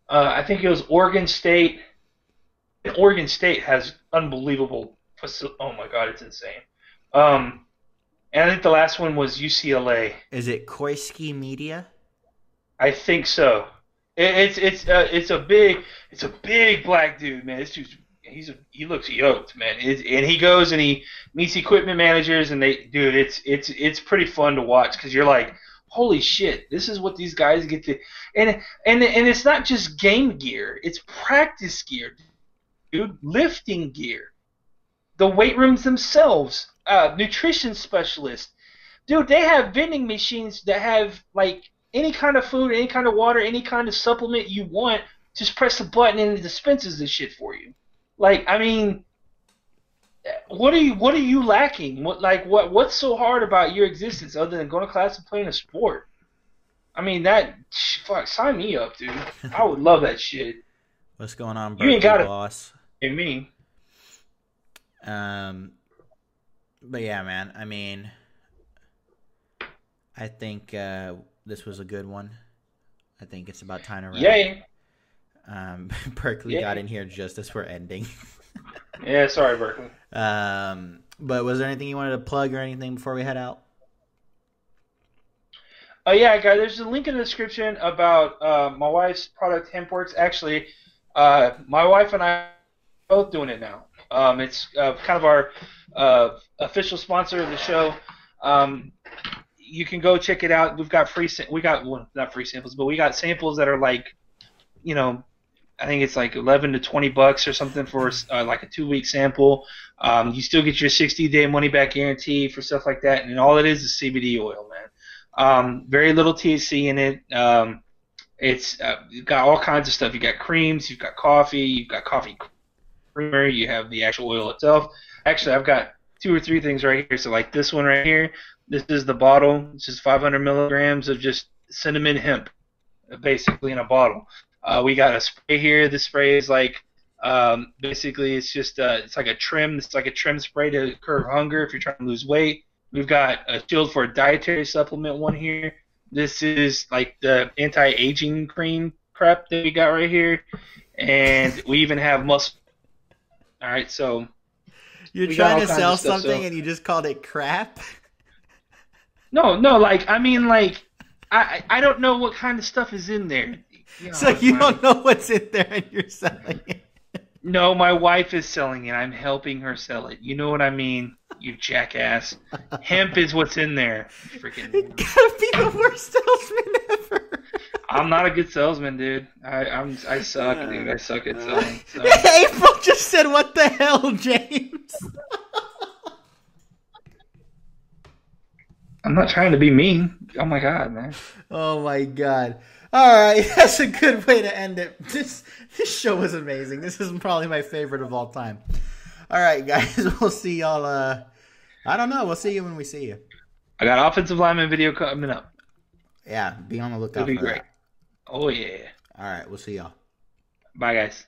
I think it was Oregon State. Oregon State has unbelievable facility. Oh my god, it's insane. And I think the last one was UCLA. Is it Koisky Media? I think so. It's a big black dude, man. This dude's he looks yoked, man. And he goes and he meets equipment managers, and it's pretty fun to watch, because you're like, holy shit, this is what these guys get to. And it's not just game gear, it's practice gear, dude. Lifting gear, the weight rooms themselves, nutrition specialists, dude. They have vending machines that have any kind of food, any kind of water, any kind of supplement you want. Just press the button and it dispenses this shit for you. I mean, what are you lacking? What's so hard about your existence other than going to class and playing a sport? I mean, sign me up, dude. I would love that shit. What's going on, Berkeley, you ain't got boss? And me. But yeah, man. I mean, I think this was a good one. I think it's about time to wrap. Yay. Berkeley got in here just as we're ending. Yeah, sorry, Berkeley. But was there anything you wanted to plug or anything before we head out? Yeah, guys, there's a link in the description about my wife's product, HempWorks. Actually, my wife and I are both doing it now. It's kind of our official sponsor of the show. You can go check it out. We've got not free samples, but we got samples that are I think it's $11 to $20 or something for a 2-week sample. You still get your 60-day money-back guarantee for stuff like that, and all it is CBD oil, man. Very little THC in it. It's you've got all kinds of stuff. You got creams, you've got coffee creamer, you have the actual oil itself. Actually, I've got two or three things right here. So like this one right here, this is the bottle. This is 500 milligrams of just cinnamon hemp, basically in a bottle. We got a spray here. This spray is like basically it's just it's like a trim. It's like a trim spray to curb hunger if you're trying to lose weight. We've got a shield for a dietary supplement one here. This is like the anti-aging cream crap that we got right here, and we even have muscle. All right, so you're trying to sell something and you just called it crap. No, like I mean, like I don't know what kind of stuff is in there. So you don't know what's in there and you're selling it. No, my wife is selling it. I'm helping her sell it. You know what I mean, you jackass. Hemp is what's in there. Freaking. You gotta be the worst salesman ever. I'm not a good salesman, dude. I suck, dude. I suck at selling. So. April just said, "What the hell, James?" I'm not trying to be mean. Oh my god, man. Oh my god. All right, that's a good way to end it. This show was amazing. This is probably my favorite of all time. All right, guys, we'll see y'all. I don't know. We'll see you when we see you. I got offensive lineman video coming up. Yeah, be on the lookout. It'll be for great. That. Oh yeah. All right, we'll see y'all. Bye, guys.